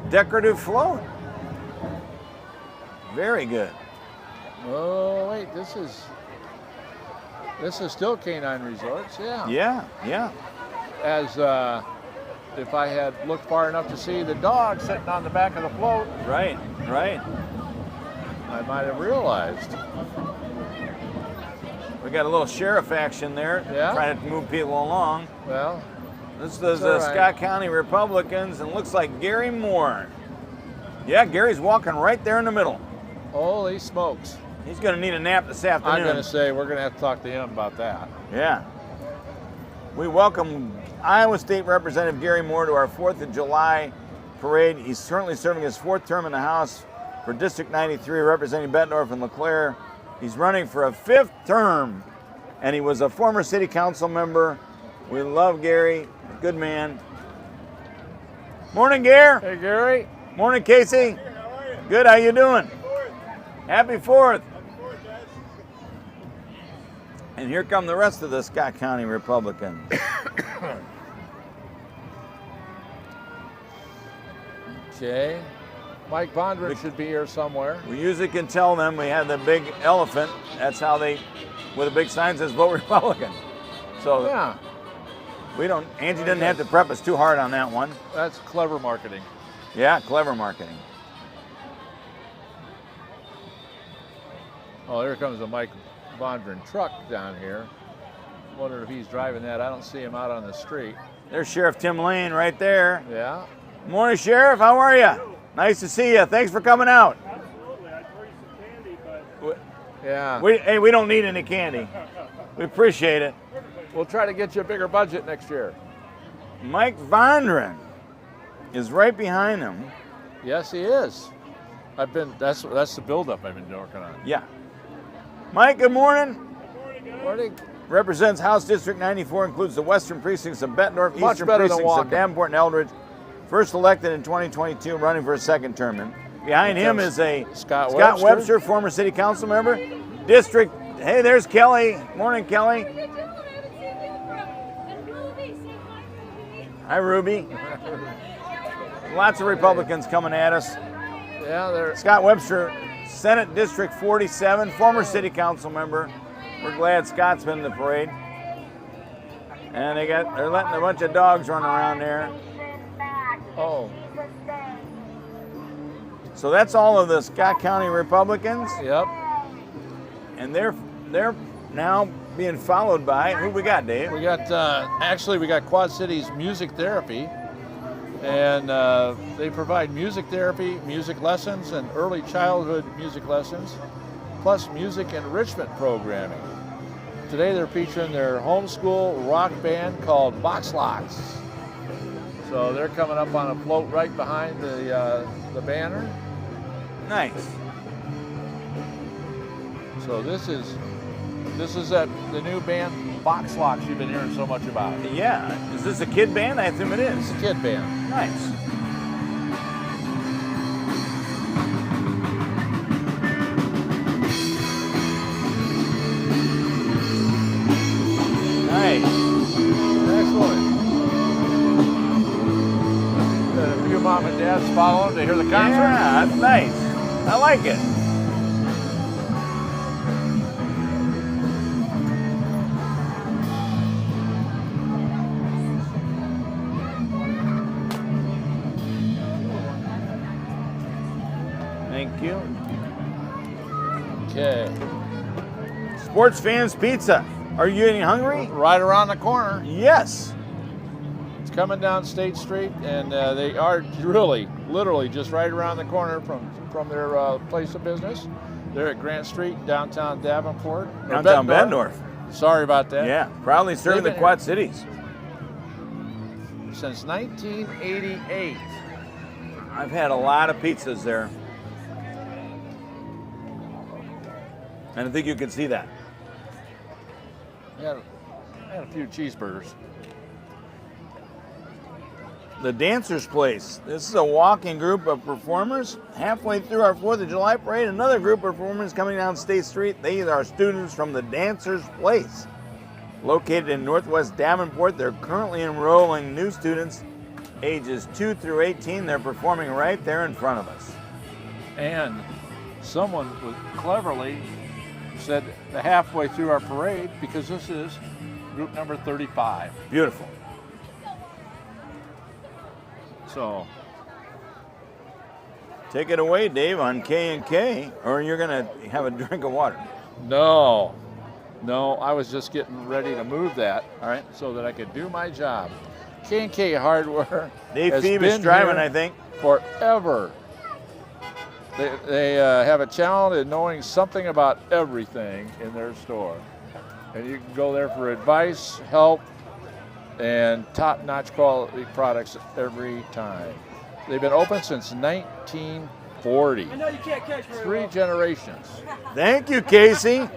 Speaker 2: decorative float. Very good.
Speaker 1: Oh wait, this is still K9 Resorts, yeah.
Speaker 2: Yeah.
Speaker 1: As if I had looked far enough to see the dog sitting on the back of the float,
Speaker 2: Right.
Speaker 1: I might have realized.
Speaker 2: We got a little sheriff action there,
Speaker 1: Yeah.
Speaker 2: trying to move people along.
Speaker 1: Well,
Speaker 2: This is the
Speaker 1: It's all right.
Speaker 2: Scott County Republicans, and looks like Gary Moore. Yeah, Gary's walking right there in the middle.
Speaker 1: holy smokes.
Speaker 2: He's going to need a nap this
Speaker 1: I'm
Speaker 2: afternoon.
Speaker 1: going to say we're going to have to talk to him about that.
Speaker 2: Yeah. We welcome Iowa State Representative Gary Moore to our 4th of July parade. He's currently serving his 4th term in the House for District 93, representing Bettendorf and LeClaire. He's running for a 5th term, and he was a former city council member. We love Gary, good man. Morning, Gary.
Speaker 1: Hey, Gary.
Speaker 2: Morning, Casey. Good, how you doing? Happy 4th. And here come the rest of the Scott County Republicans.
Speaker 1: Okay. Mike Bondren should be here somewhere.
Speaker 2: We usually can tell them we have the big elephant. That's how they, with a big sign says vote Republican. So
Speaker 1: Yeah,
Speaker 2: we don't, Angie didn't have to prep us too hard on that one.
Speaker 1: that's clever marketing.
Speaker 2: Yeah, clever marketing.
Speaker 1: Oh, here comes a Mike Bondren truck down here. Wonder if he's driving that. I don't see him out on the street.
Speaker 2: There's Sheriff Tim Lane right there.
Speaker 1: Yeah.
Speaker 2: Morning, Sheriff. How are you? Nice to see you. Thanks for coming out.
Speaker 5: Absolutely. I'd bring you some candy, but
Speaker 1: Yeah.
Speaker 2: We don't need any candy. We appreciate it.
Speaker 1: We'll try to get you a bigger budget next year.
Speaker 2: Mike Vondren is right behind him.
Speaker 1: Yes, he is. That's the buildup I've been working on.
Speaker 2: Yeah. Mike, good morning.
Speaker 1: Morning.
Speaker 2: Represents House District 94, includes the western precincts of Bettendorf,
Speaker 1: Much
Speaker 2: eastern
Speaker 1: better than
Speaker 2: precincts of
Speaker 1: walking.
Speaker 2: Davenport and Eldridge. First elected in 2022, running for a 2nd term. And behind him is a
Speaker 1: Scott
Speaker 2: Webster, former city council member. District, hey, there's Kelly. Morning, Kelly. Hi, Ruby. Lots of Republicans coming at us.
Speaker 1: Yeah, they're
Speaker 2: Scott Webster, Senate District 47, former city council member. We're glad Scott's been in the parade. And they're letting a bunch of dogs run around there.
Speaker 1: oh,
Speaker 2: So that's all of the Scott County Republicans,
Speaker 1: yep.
Speaker 2: and they're now being followed by who we got, Dave?
Speaker 1: We got we got Quad Cities Music Therapy, and they provide music therapy, music lessons, and early childhood music lessons, plus music enrichment programming. Today they're featuring their homeschool rock band called Box Locks. So they're coming up on a float right behind the banner.
Speaker 2: Nice.
Speaker 1: So this is the new band Box Locks you've been hearing so much about.
Speaker 2: Yeah. Is this a kid band? I assume it is.
Speaker 1: It's a kid band.
Speaker 2: Nice.
Speaker 1: few mom and dads following to hear the concert.
Speaker 2: Yeah, that's nice. I like it. Thank you.
Speaker 1: Okay.
Speaker 2: Sports Fans Pizza. Are you getting hungry?
Speaker 1: Right around the corner.
Speaker 2: Yes.
Speaker 1: It's coming down State Street, and they are really, literally just right around the corner from their place of business. They're at Grant Street, downtown Davenport. or
Speaker 2: Downtown Bettendorf.
Speaker 1: Sorry about that.
Speaker 2: Yeah, proudly serving the
Speaker 1: They've been
Speaker 2: Quad Cities.
Speaker 1: Since 1988.
Speaker 2: I've had a lot of pizzas there. And I think you can see that.
Speaker 1: I had a few cheeseburgers.
Speaker 2: The Dancers Place. This is a walking group of performers. Halfway through our 4th of July parade, another group of performers coming down State Street. These are students from the Dancers Place. Located in Northwest Davenport, they're currently enrolling new students ages 2 through 18. They're performing right there in front of us.
Speaker 1: And someone cleverly said the halfway through our parade, because this is group number 35.
Speaker 2: Beautiful.
Speaker 1: So
Speaker 2: take it away, Dave, on K&K, or you're going to have a drink of water.
Speaker 1: no, I was just getting ready to move that, all right, so that I could do my job. K&K Hardware
Speaker 2: Dave
Speaker 1: has
Speaker 2: Phoebe is
Speaker 1: been
Speaker 2: driving,
Speaker 1: here
Speaker 2: I think.
Speaker 1: forever. They have a challenge in knowing something about everything in their store. And you can go there for advice, help, and top-notch quality products every time. They've been open since 1940.
Speaker 5: I know you can't catch very
Speaker 1: 3
Speaker 5: well.
Speaker 2: Generations.
Speaker 1: generations.
Speaker 2: Thank you, Casey.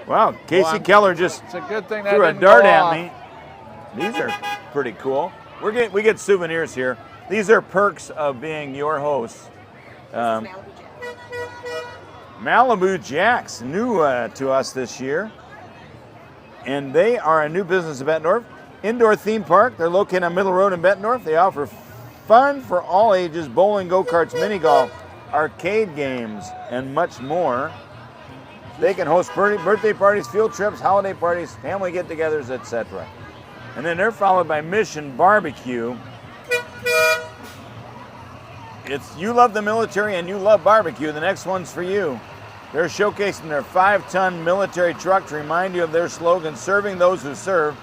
Speaker 2: Wow, Casey Keller just
Speaker 1: It's a good thing that
Speaker 2: threw a
Speaker 1: didn't
Speaker 2: dart
Speaker 1: go
Speaker 2: at
Speaker 1: off.
Speaker 2: me. These are pretty cool. We get souvenirs here. These are perks of being your host.
Speaker 4: Malibu Jack.
Speaker 2: Malibu Jacks, new to us this year. And they are a new business in Bettendorf. Indoor theme park. They're located on Middle Road in Bettendorf. They offer fun for all ages, bowling, go-karts, mini golf, arcade games, and much more. They can host birthday parties, field trips, holiday parties, family get-togethers, etc. And then they're followed by Mission Barbecue. It's you love the military and you love barbecue. The next one's for you. They're showcasing their 5-ton military truck to remind you of their slogan, serving those who serve.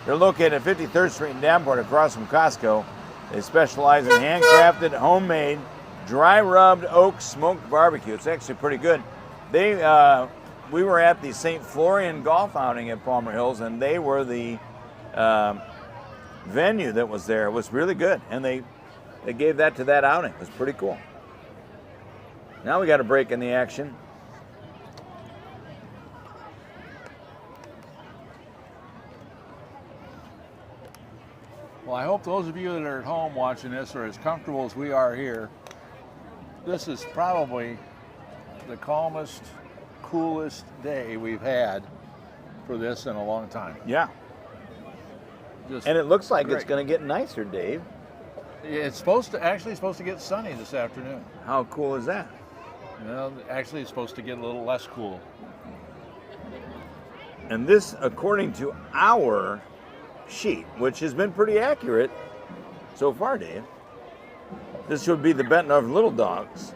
Speaker 2: They're located at 53rd Street in Davenport across from Costco. They specialize in handcrafted, homemade, dry-rubbed oak smoked barbecue. It's actually pretty good. We were at the St. Florian golf outing at Palmer Hills, and they were the venue that was there. It was really good, and they gave that to that outing. It was pretty cool. Now we got a break in the action.
Speaker 1: Well, I hope those of you that are at home watching this are as comfortable as we are here. This is probably the calmest, coolest day we've had for this in a long time.
Speaker 2: Yeah.
Speaker 1: Just
Speaker 2: And it looks like
Speaker 1: great.
Speaker 2: it's going to get nicer, Dave.
Speaker 1: It's actually supposed to get sunny this afternoon.
Speaker 2: How cool is that?
Speaker 1: Well, actually it's supposed to get a little less cool.
Speaker 2: And this, according to our sheet, which has been pretty accurate so far, Dave, this should be the Bettendorf Little Dogs.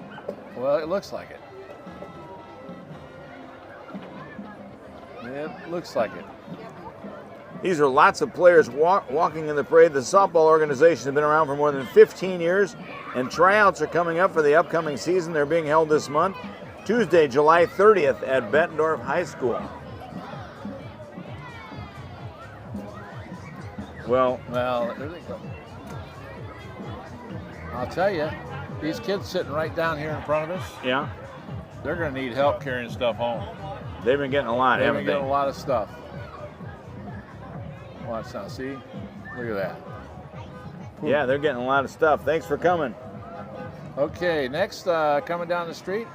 Speaker 1: Well, it looks like it. It looks like it.
Speaker 2: These are lots of players walking in the parade. The softball organization has been around for more than 15 years, and tryouts are coming up for the upcoming season. They're being held this month, Tuesday, July 30th at Bettendorf High School. Well,
Speaker 1: Well, there they go. I'll tell you, these kids sitting right down here in front of us,
Speaker 2: yeah,
Speaker 1: they're going to need help carrying stuff home.
Speaker 2: they've been getting a lot,
Speaker 1: They've
Speaker 2: haven't
Speaker 1: been
Speaker 2: they?
Speaker 1: getting a lot of stuff. Watch now, see? Look at that.
Speaker 2: Yeah, they're getting a lot of stuff. Thanks for coming.
Speaker 1: Okay, next coming down the street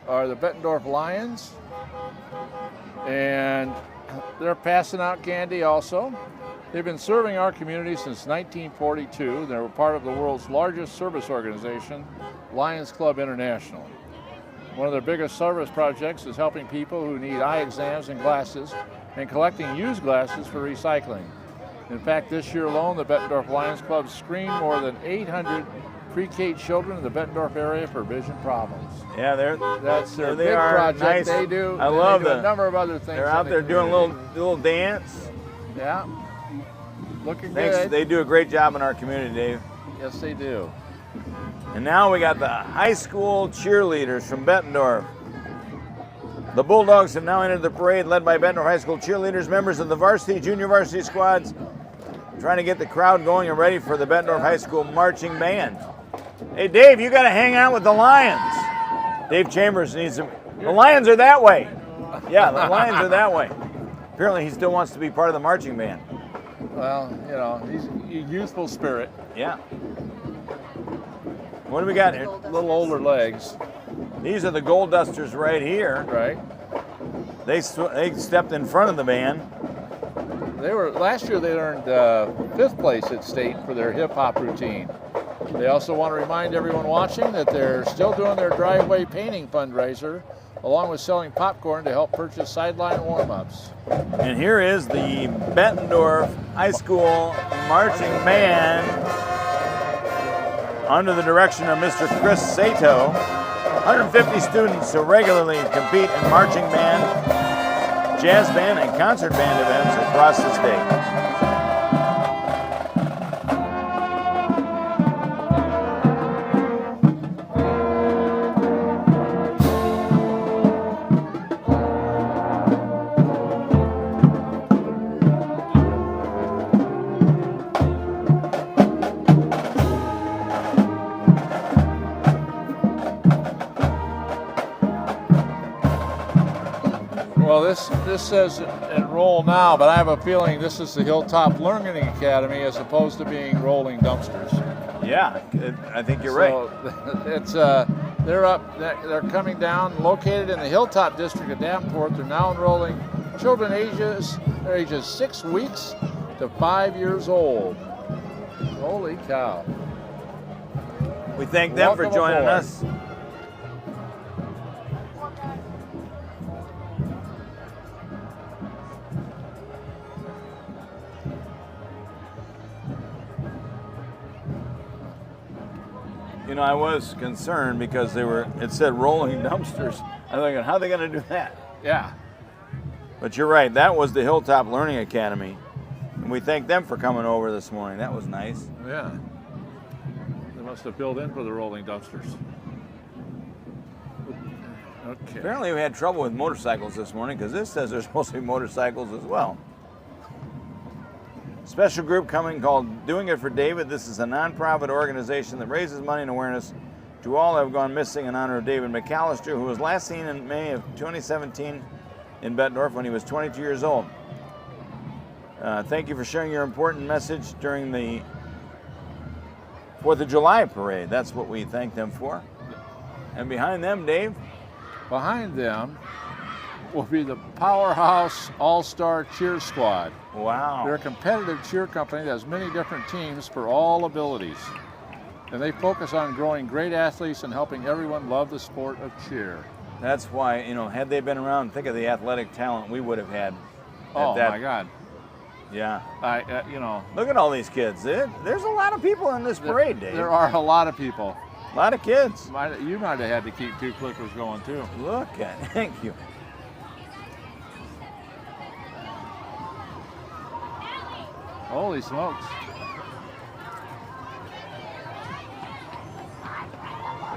Speaker 1: are the Bettendorf Lions. And they're passing out candy also. They've been serving our community since 1942. They were part of the world's largest service organization, Lions Club International. One of their biggest service projects is helping people who need eye exams and glasses and collecting used glasses for recycling. In fact, this year alone, the Bettendorf Lions Club screened more than 800 pre-K children in the Bettendorf area for vision problems.
Speaker 2: Yeah,
Speaker 1: That's their
Speaker 2: they
Speaker 1: big
Speaker 2: are
Speaker 1: project.
Speaker 2: nice.
Speaker 1: They do.
Speaker 2: I love
Speaker 1: a number of other things.
Speaker 2: They're out there doing a little dance.
Speaker 1: Yeah, looking
Speaker 2: Thanks.
Speaker 1: good.
Speaker 2: They do a great job in our community, Dave.
Speaker 1: Yes, they do.
Speaker 2: And now we got the high school cheerleaders from Bettendorf. The Bulldogs have now entered the parade led by Bettendorf High School cheerleaders, members of the varsity, junior varsity squads, trying to get the crowd going and ready for the Bettendorf High School marching band. Hey, Dave, you got to hang out with the Lions. Dave Chambers needs some. The Lions are that way. Yeah, the Lions are that way. Apparently, he still wants to be part of the marching band.
Speaker 1: Well, you know, he's a youthful spirit.
Speaker 2: Yeah. What do we got here?
Speaker 1: A little older legs.
Speaker 2: These are the Gold Dusters right here.
Speaker 1: Right.
Speaker 2: They stepped in front of the band.
Speaker 1: Last year they earned 5th place at state for their hip hop routine. They also want to remind everyone watching that they're still doing their driveway painting fundraiser, along with selling popcorn to help purchase sideline warm-ups.
Speaker 2: And here is the Bettendorf High School marching band under the direction of Mr. Chris Sato. 150 students who regularly compete in marching band, jazz band, and concert band events across the state.
Speaker 1: Well, this says enroll now, but I have a feeling this is the Hilltop Learning Academy as opposed to being rolling dumpsters.
Speaker 2: Yeah, I think you're right.
Speaker 1: So it's they're coming down, located in the Hilltop district of Davenport. They're now enrolling children ages 6 weeks to 5 years old. Holy cow!
Speaker 2: We thank them for joining us. You know, I was concerned because it said rolling dumpsters. I'm thinking, how are they going to do that?
Speaker 1: Yeah.
Speaker 2: But you're right, that was the Hilltop Learning Academy. And we thank them for coming over this morning. That was nice.
Speaker 1: Yeah. They must have filled in for the rolling dumpsters. Okay.
Speaker 2: Apparently we had trouble with motorcycles this morning because this says there's supposed to be motorcycles as well. Special group coming called Doing It for David. This is a nonprofit organization that raises money and awareness to all who have gone missing in honor of David McAllister, who was last seen in May of 2017 in Bettendorf when he was 22 years old. Thank you for sharing your important message during the 4th of July parade. That's what we thank them for. And behind them, Dave?
Speaker 1: Behind them will be the Powerhouse All-Star Cheer Squad.
Speaker 2: Wow.
Speaker 1: They're a competitive cheer company that has many different teams for all abilities. And they focus on growing great athletes and helping everyone love the sport of cheer.
Speaker 2: That's why, you know, had they been around, think of the athletic talent we would have had.
Speaker 1: Oh, my God.
Speaker 2: Yeah.
Speaker 1: You know.
Speaker 2: Look at all these kids. There's a lot of people in this parade, Dave.
Speaker 1: There are a lot of people.
Speaker 2: A lot of kids.
Speaker 1: You might have had to keep 2 clippers going, too.
Speaker 2: Look at it. Thank you.
Speaker 1: Holy smokes.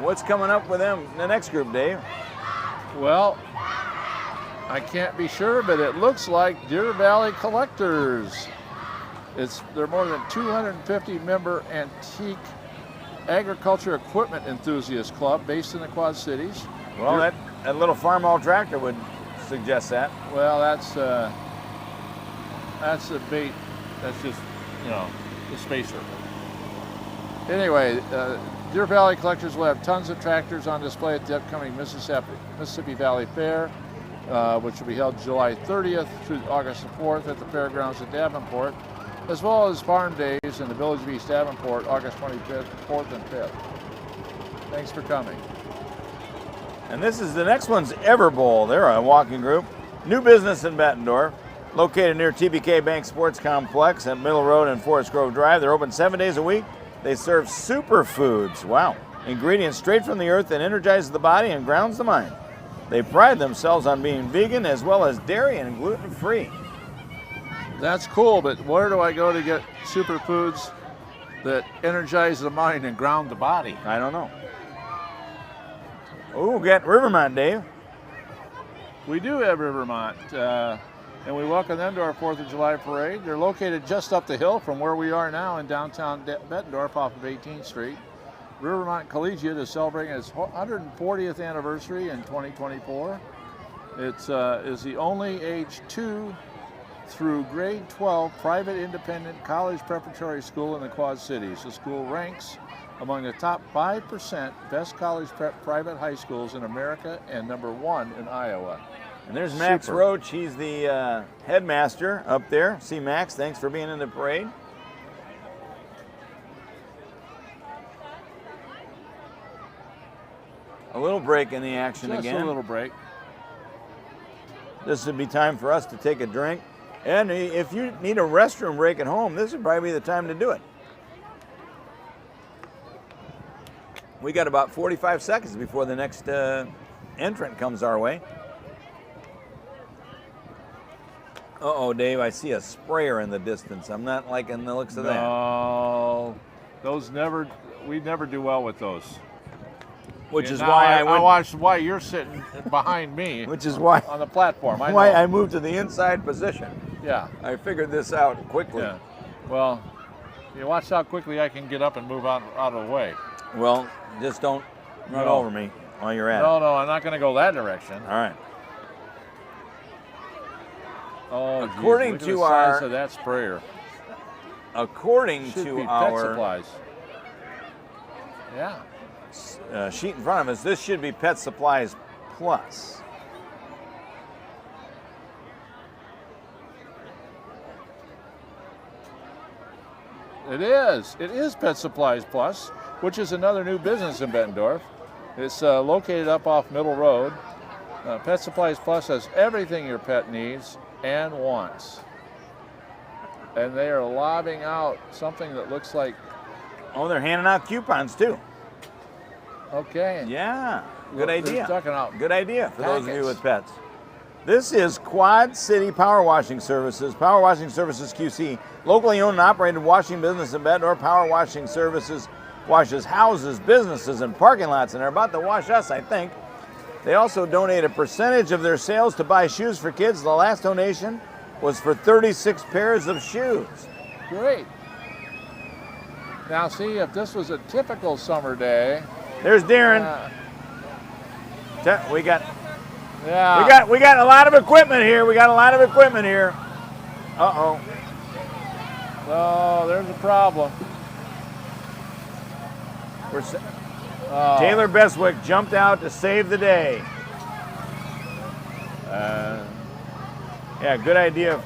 Speaker 2: What's coming up with them, the next group, Dave?
Speaker 1: Well, I can't be sure, but it looks like Deer Valley Collectors. They're more than 250 member antique agriculture equipment enthusiast club based in the Quad Cities.
Speaker 2: Well, that little farm-all tractor would suggest that.
Speaker 1: Well, that's the bait. That's just, you know, the spacer. Anyway, Deer Valley Collectors will have tons of tractors on display at the upcoming Mississippi Valley Fair, which will be held July 30th through August 4th at the fairgrounds at Davenport. as well as Farm Days in the Village of East Davenport, August 25th, 4th, and 5th. Thanks for coming.
Speaker 2: And this is the next one's Ever Bowl. They're a walking group. New business in Bettendorf, located near TBK Bank Sports Complex at Middle Road and Forest Grove Drive. They're open 7 days a week. They serve superfoods. Wow. Ingredients straight from the earth that energizes the body and grounds the mind. They pride themselves on being vegan as well as dairy and gluten-free.
Speaker 1: That's cool, but where do I go to get superfoods that energize the mind and ground the body?
Speaker 2: I don't know. Oh, we got Rivermont, Dave.
Speaker 1: We do have Rivermont, and we welcome them to our 4th of July parade. They're located just up the hill from where we are now in downtown Bettendorf off of 18th Street. Rivermont Collegiate is celebrating its 140th anniversary in 2024. It is the only age 2 through grade 12 private independent college preparatory school in the Quad Cities. The school ranks among the top 5% best college prep private high schools in America and number 1 in Iowa.
Speaker 2: And there's Max
Speaker 1: Super.
Speaker 2: Roach. He's the headmaster up there. See, Max, thanks for being in the parade. A little break in the action
Speaker 1: Just
Speaker 2: again.
Speaker 1: a little break.
Speaker 2: This would be time for us to take a drink. And if you need a restroom break at home, this would probably be the time to do it. We got about 45 seconds before the next entrant comes our way. Uh-oh, Dave, I see a sprayer in the distance. I'm not liking the looks of that.
Speaker 1: No, we never do well with those.
Speaker 2: Which
Speaker 1: And
Speaker 2: is
Speaker 1: now
Speaker 2: why
Speaker 1: I watched why you're sitting behind me
Speaker 2: Which is why
Speaker 1: on the platform. I
Speaker 2: why
Speaker 1: know.
Speaker 2: I moved to the inside position.
Speaker 1: Yeah,
Speaker 2: I figured this out quickly.
Speaker 1: yeah. Well, you watch how quickly I can get up and move out of the way.
Speaker 2: Well, just don't run
Speaker 1: No.
Speaker 2: over me while you're at
Speaker 1: No,
Speaker 2: it.
Speaker 1: no, I'm not going to go that direction.
Speaker 2: All right.
Speaker 1: Oh,
Speaker 2: According
Speaker 1: geez,
Speaker 2: to
Speaker 1: look at the size
Speaker 2: our-
Speaker 1: of that sprayer.
Speaker 2: According
Speaker 1: Should
Speaker 2: to
Speaker 1: be Pet
Speaker 2: our
Speaker 1: Supplies. Yeah.
Speaker 2: sheet in front of us, this should be Pet Supplies Plus.
Speaker 1: It is. It is Pet Supplies Plus, which is another new business in Bettendorf. It's located up off Middle Road. Pet Supplies Plus has everything your pet needs and wants. And they are lobbing out something that looks like,
Speaker 2: Oh, they're handing out coupons too.
Speaker 1: okay.
Speaker 2: Yeah, good
Speaker 1: They're
Speaker 2: idea.
Speaker 1: talking out
Speaker 2: Good idea for those of you
Speaker 1: packets.
Speaker 2: with pets. This is Quad City Power Washing Services. Power Washing Services QC, locally owned and operated washing business in Bettendorf. Power Washing Services washes houses, businesses, and parking lots, and they're about to wash us, I think. They also donate a percentage of their sales to buy shoes for kids. The last donation was for 36 pairs of shoes.
Speaker 1: Great. Now see, if this was a typical summer day,
Speaker 2: There's Darren.
Speaker 1: uh,
Speaker 2: We got
Speaker 1: yeah.
Speaker 2: we got a lot of equipment here. Uh-oh.
Speaker 1: Oh, there's a problem. Oh.
Speaker 2: Taylor Beswick jumped out to save the day. Yeah, good idea.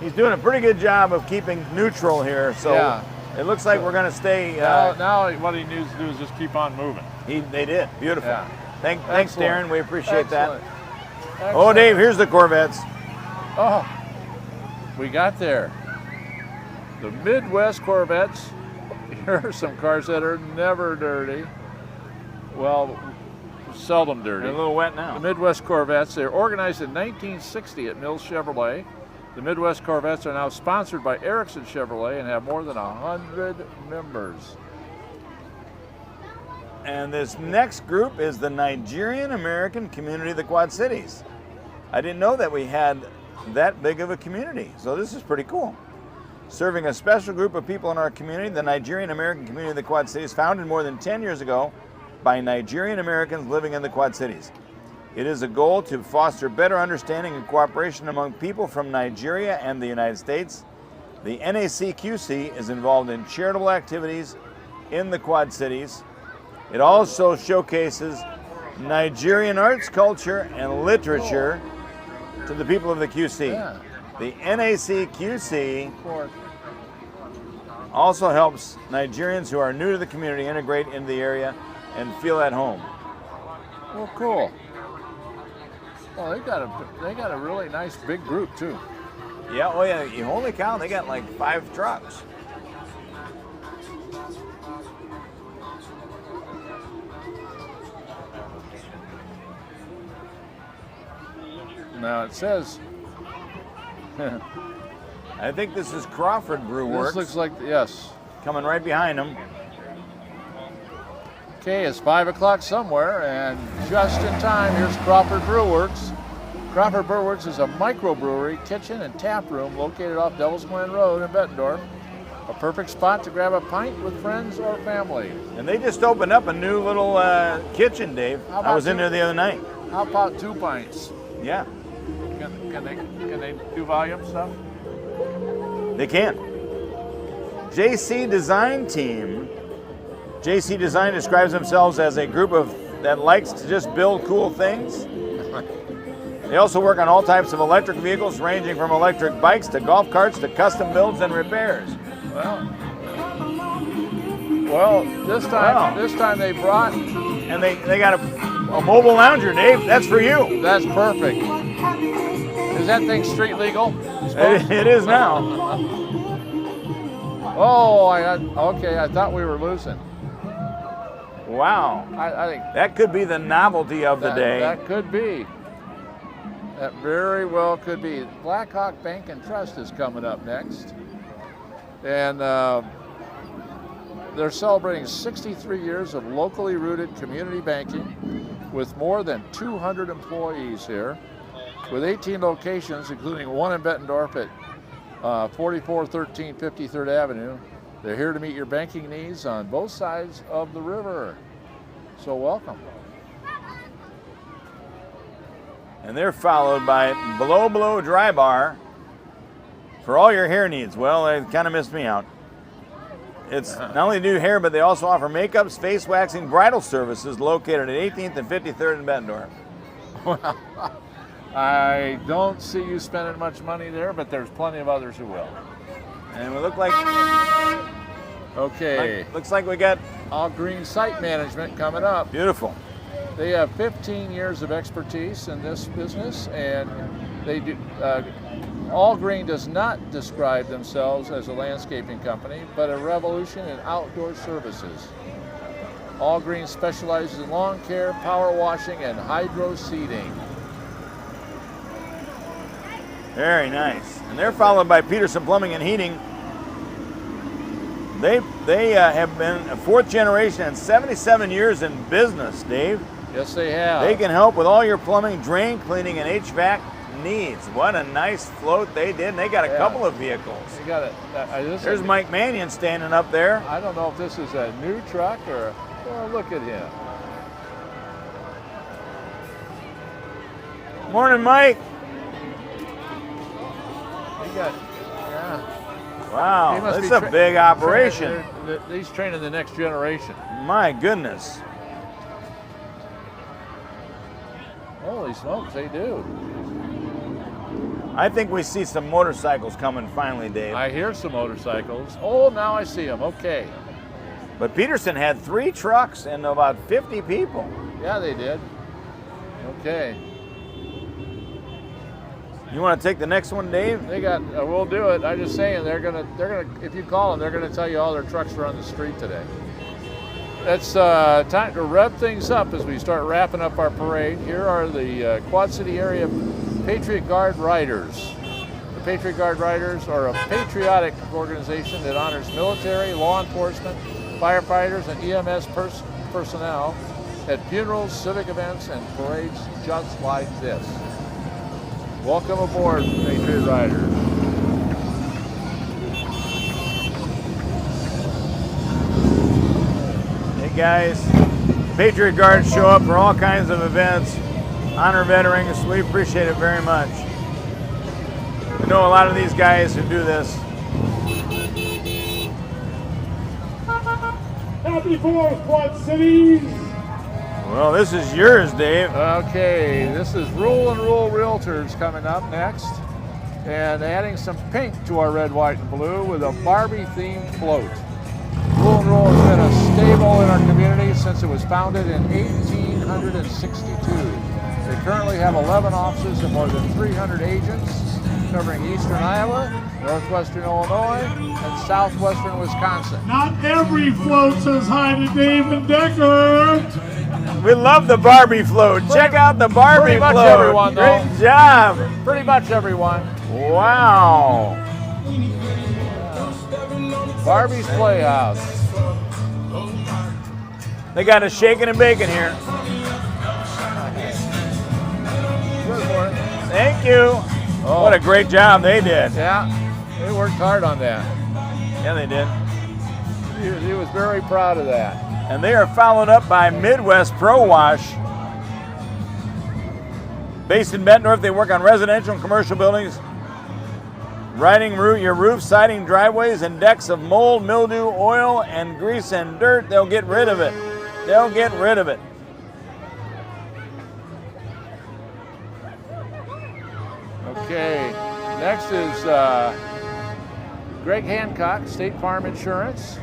Speaker 2: He's doing a pretty good job of keeping neutral here, so
Speaker 1: Yeah.
Speaker 2: it looks like we're going to stay.
Speaker 1: Now what he needs to do is just keep on moving.
Speaker 2: They did. Beautiful.
Speaker 1: Yeah.
Speaker 2: Thanks,
Speaker 1: Excellent.
Speaker 2: Darren. We appreciate
Speaker 1: Excellent.
Speaker 2: that. Oh, Dave, here's the Corvettes.
Speaker 1: Oh, we got there. The Midwest Corvettes. Here are some cars that are never dirty. Well, seldom dirty.
Speaker 2: They're a little wet
Speaker 1: The
Speaker 2: now.
Speaker 1: Midwest Corvettes, they're organized in 1960 at Mills Chevrolet. The Midwest Corvettes are now sponsored by Erickson Chevrolet and have more than 100 members.
Speaker 2: And this next group is the Nigerian American community of the Quad Cities. I didn't know that we had that big of a community, so this is pretty cool. Serving a special group of people in our community, the Nigerian American community of the Quad Cities, founded more than 10 years ago by Nigerian Americans living in the Quad Cities. It is a goal to foster better understanding and cooperation among people from Nigeria and the United States. The NACQC is involved in charitable activities in the Quad Cities. It also showcases Nigerian arts, culture, and literature to the people of the QC.
Speaker 1: Yeah.
Speaker 2: The NACQC
Speaker 1: Of course.
Speaker 2: also helps Nigerians who are new to the community integrate into the area and feel at home.
Speaker 1: Well, cool. Well, they got a really nice big group too.
Speaker 2: Yeah, oh yeah, holy cow, they got like 5 trucks.
Speaker 1: Now it says,
Speaker 2: I think this is Crawford Brew Works.
Speaker 1: this looks like, yes.
Speaker 2: Coming right behind them.
Speaker 1: Okay, it's 5 o'clock somewhere, and just in time, here's Crawford Brew Works. Crawford Brew Works is a microbrewery, kitchen, and tap room located off Devil's Glen Road in Bettendorf. A perfect spot to grab a pint with friends or family.
Speaker 2: And they just opened up a new little kitchen, Dave. I was in there the other night.
Speaker 1: How about 2 pints?
Speaker 2: Yeah.
Speaker 1: Can they do volume stuff?
Speaker 2: They can. JC Design Team. JC Design describes themselves as a group that likes to just build cool things. They also work on all types of electric vehicles, ranging from electric bikes to golf carts to custom builds and repairs.
Speaker 1: Well, this time they brought,
Speaker 2: and they got a mobile lounger, Dave. That's for you.
Speaker 1: That's perfect. Is that thing street legal?
Speaker 2: It is now.
Speaker 1: Oh, okay. I thought we were losing.
Speaker 2: Wow.
Speaker 1: I think
Speaker 2: that could be the novelty of the day.
Speaker 1: That could be. That very well could be. Blackhawk Bank and Trust is coming up next. And they're celebrating 63 years of locally rooted community banking with more than 200 employees here, with 18 locations, including one in Bettendorf at 4413 53rd Avenue. They're here to meet your banking needs on both sides of the river. So welcome.
Speaker 2: And they're followed by Blow Dry Bar for all your hair needs. Well, they kind of missed me out. It's not only do hair, but they also offer makeups, face waxing, bridal services located at 18th and 53rd in Bettendorf.
Speaker 1: Well, I don't see you spending much money there, but there's plenty of others who will.
Speaker 2: And we look like...
Speaker 1: Okay.
Speaker 2: Looks like we got...
Speaker 1: All Green Site Management coming up.
Speaker 2: Beautiful.
Speaker 1: They have 15 years of expertise in this business, and they do... All Green does not describe themselves as a landscaping company, but a revolution in outdoor services. All Green specializes in lawn care, power washing, and hydro seeding.
Speaker 2: Very nice. And they're followed by Peterson Plumbing and Heating. They have been a 4th generation and 77 years in business, Dave.
Speaker 1: Yes, they have.
Speaker 2: They can help with all your plumbing, drain cleaning, and HVAC needs. What a nice float they did. And they got a couple of vehicles.
Speaker 1: They got it.
Speaker 2: There's Mike Mannion standing up there.
Speaker 1: I don't know if this is a new truck or, well, look at him.
Speaker 2: Morning, Mike.
Speaker 1: He got, yeah.
Speaker 2: Wow, this is a big operation.
Speaker 1: He's training the next generation.
Speaker 2: My goodness.
Speaker 1: Holy smokes, they do.
Speaker 2: I think we see some motorcycles coming finally, Dave.
Speaker 1: I hear some motorcycles. Oh, now I see them. Okay.
Speaker 2: But Peterson had 3 trucks and about 50 people.
Speaker 1: Yeah, they did. Okay.
Speaker 2: You want to take the next one, Dave?
Speaker 1: They got. We'll do it. I'm just saying they're gonna. If you call them, they're gonna tell you all their trucks are on the street today. It's time to rev things up as we start wrapping up our parade. Here are the Quad City area Patriot Guard Riders. The Patriot Guard Riders are a patriotic organization that honors military, law enforcement, firefighters, and EMS personnel at funerals, civic events, and parades just like this. Welcome aboard, Patriot Riders.
Speaker 2: Hey guys, Patriot Guards show up for all kinds of events, honor veterans. We appreciate it very much. We know a lot of these guys who do this.
Speaker 5: Happy 4th, Quad Cities!
Speaker 2: Well, this is yours, Dave.
Speaker 1: Okay, this is Rural and Rural Realtors coming up next. and adding some pink to our red, white, and blue with a Barbie-themed float. Rule and Roll has been a staple in our community since it was founded in 1862. They currently have 11 offices and more than 300 agents covering eastern Iowa, northwestern Illinois, and southwestern Wisconsin.
Speaker 5: Not every float says hi to Dave and Decker.
Speaker 2: We love the Barbie float. Check out the Barbie
Speaker 1: Pretty much
Speaker 2: float.
Speaker 1: everyone, though.
Speaker 2: Great job.
Speaker 1: Pretty much everyone.
Speaker 2: Wow.
Speaker 1: Barbie's Playhouse.
Speaker 2: They got us shaking and baking here.
Speaker 1: Good morning.
Speaker 2: Thank you.
Speaker 1: Oh.
Speaker 2: What a great job they did.
Speaker 1: Yeah, they worked hard on that.
Speaker 2: Yeah, they did.
Speaker 1: He was very proud of that.
Speaker 2: And they are followed up by Midwest Pro Wash. Based in Bettendorf, they work on residential and commercial buildings, riding your roof, siding, driveways, and decks of mold, mildew, oil, and grease and dirt. They'll get rid of it. They'll get rid of it.
Speaker 1: Okay, next is Greg Hancock, State Farm Insurance,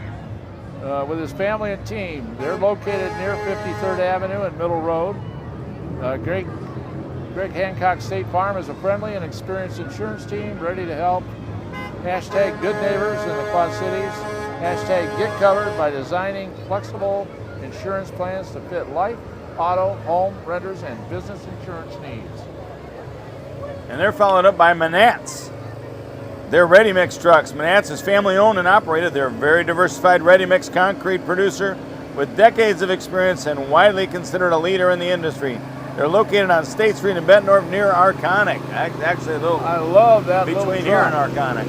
Speaker 1: with his family and team. They're located near 53rd Avenue and Middle Road. Greg Hancock State Farm is a friendly and experienced insurance team ready to help. Hashtag good neighbors in the Quad Cities. Hashtag get covered by designing flexible insurance plans to fit life, auto, home, renters, and business insurance needs.
Speaker 2: And they're followed up by Manats. They're ready-mix trucks. Manats is family-owned and operated. They're a very diversified ready-mix concrete producer with decades of experience and widely considered a leader in the industry. They're located on State Street in Bettendorf near Arconic. Actually, a little
Speaker 1: I love that
Speaker 2: between here and Arconic.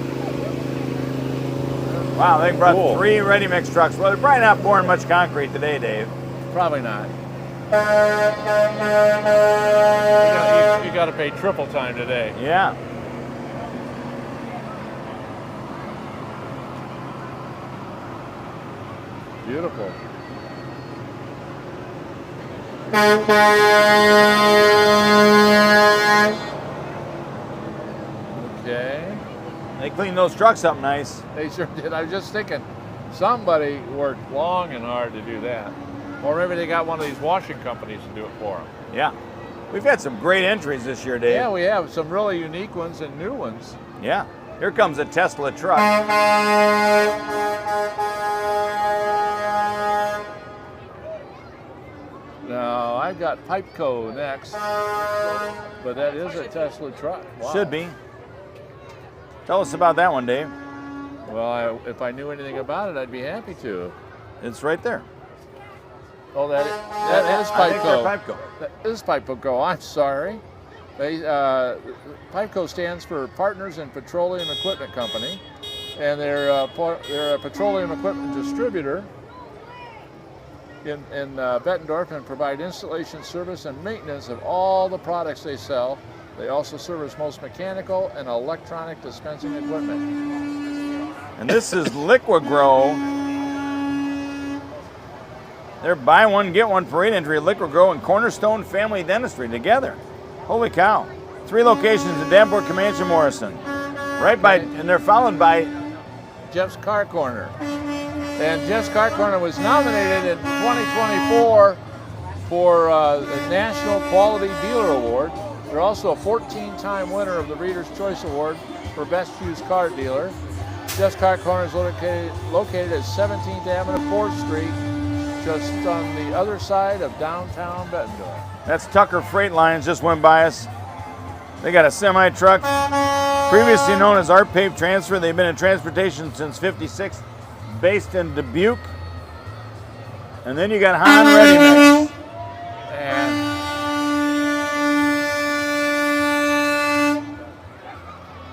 Speaker 2: Wow, they brought 3 ready-mix trucks. Well, they're probably not pouring much concrete today, Dave.
Speaker 1: Probably not. You got to pay triple time today.
Speaker 2: Yeah.
Speaker 1: Beautiful. Okay.
Speaker 2: They cleaned those trucks up nice.
Speaker 1: They sure did. I was just thinking, somebody worked long and hard to do that. Or maybe they got one of these washing companies to do it for them.
Speaker 2: Yeah. We've had some great entries this year, Dave.
Speaker 1: Yeah, we have some really unique ones and new ones.
Speaker 2: Yeah. Here comes a Tesla truck.
Speaker 1: Now, I've got Pipeco next, but that is a Tesla truck. Wow.
Speaker 2: Should be. Tell us about that one, Dave.
Speaker 1: Well, if I knew anything about it, I'd be happy to.
Speaker 2: It's right there.
Speaker 1: Oh, that is
Speaker 2: I think they're
Speaker 1: Pipeco.
Speaker 2: Pipeco.
Speaker 1: That is Pipeco. I'm sorry. Pipeco stands for Partners in Petroleum Equipment Company, and they're a petroleum equipment distributor in Bettendorf and provide installation, service, and maintenance of all the products they sell. They also service most mechanical and electronic dispensing equipment.
Speaker 2: And this is Liquid Grow. They're buy one, get one for 8 entry. Liquid Grow and Cornerstone Family Dentistry together. Holy cow. 3 locations in Davenport, Comanche, Morrison. Right by, and they're followed by
Speaker 1: Jeff's Car Corner. And Jeff's Car Corner was nominated in 2024 for the National Quality Dealer Award. They're also a 14-time winner of the Reader's Choice Award for Best Used Car Dealer. Jeff's Car Corner is located at 17th Avenue, 4th Street, just on the other side of downtown Bettendorf.
Speaker 2: That's Tucker Freight Lines, just went by us. They got a semi-truck, previously known as Art Pave Transfer. They've been in transportation since '56, based in Dubuque. And then you got Han Ready Mix.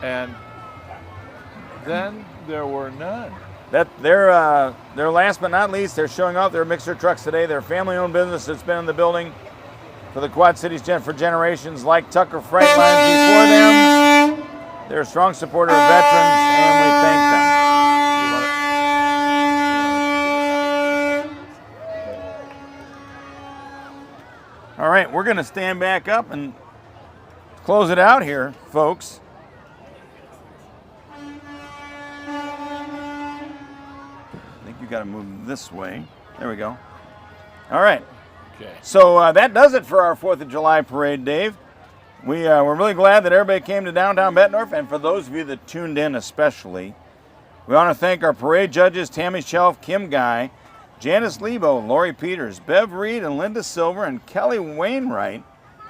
Speaker 1: And then there were none.
Speaker 2: They're last but not least, they're showing off their mixer trucks today. They're a family-owned business that's been in the building for the Quad Cities for generations, like Tucker Freight Lines before them. They're a strong supporter of veterans, and we thank them. All right, we're going to stand back up and close it out here, folks. got to move this way. There we go. All right.
Speaker 1: Okay.
Speaker 2: So that does it for our 4th of July parade, Dave. We're really glad that everybody came to downtown Bettendorf, and for those of you that tuned in especially, we want to thank our parade judges, Tammy Shelf, Kim Guy, Janice Lebo, Lori Peters, Bev Reed, and Linda Silver, and Kelly Wainwright,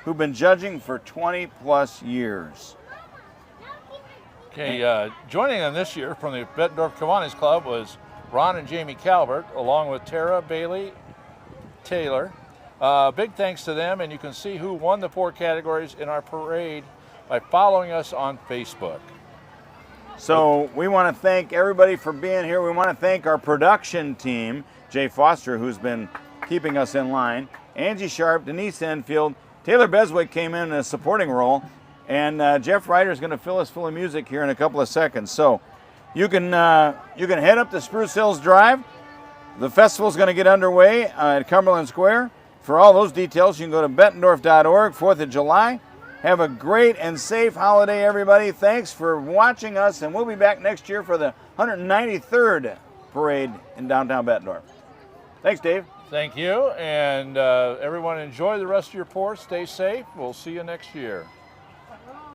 Speaker 2: who've been judging for 20 plus years.
Speaker 1: Okay, joining them this year from the Bettendorf Kiwanis Club was Ron and Jamie Calvert, along with Tara Bailey Taylor. Big thanks to them, and you can see who won the 4 categories in our parade by following us on Facebook.
Speaker 2: So we want to thank everybody for being here. We want to thank our production team, Jay Foster, who's been keeping us in line, Angie Sharp, Denise Enfield, Taylor Beswick came in a supporting role, and Jeff Ryder is going to fill us full of music here in a couple of seconds. So you can head up to Spruce Hills Drive. The festival's going to get underway at Cumberland Square. For all those details, you can go to bettendorf.org, 4th of July. Have a great and safe holiday, everybody. Thanks for watching us, and we'll be back next year for the 193rd parade in downtown Bettendorf. Thanks, Dave.
Speaker 1: Thank you, and everyone enjoy the rest of your pour. Stay safe. We'll see you next year.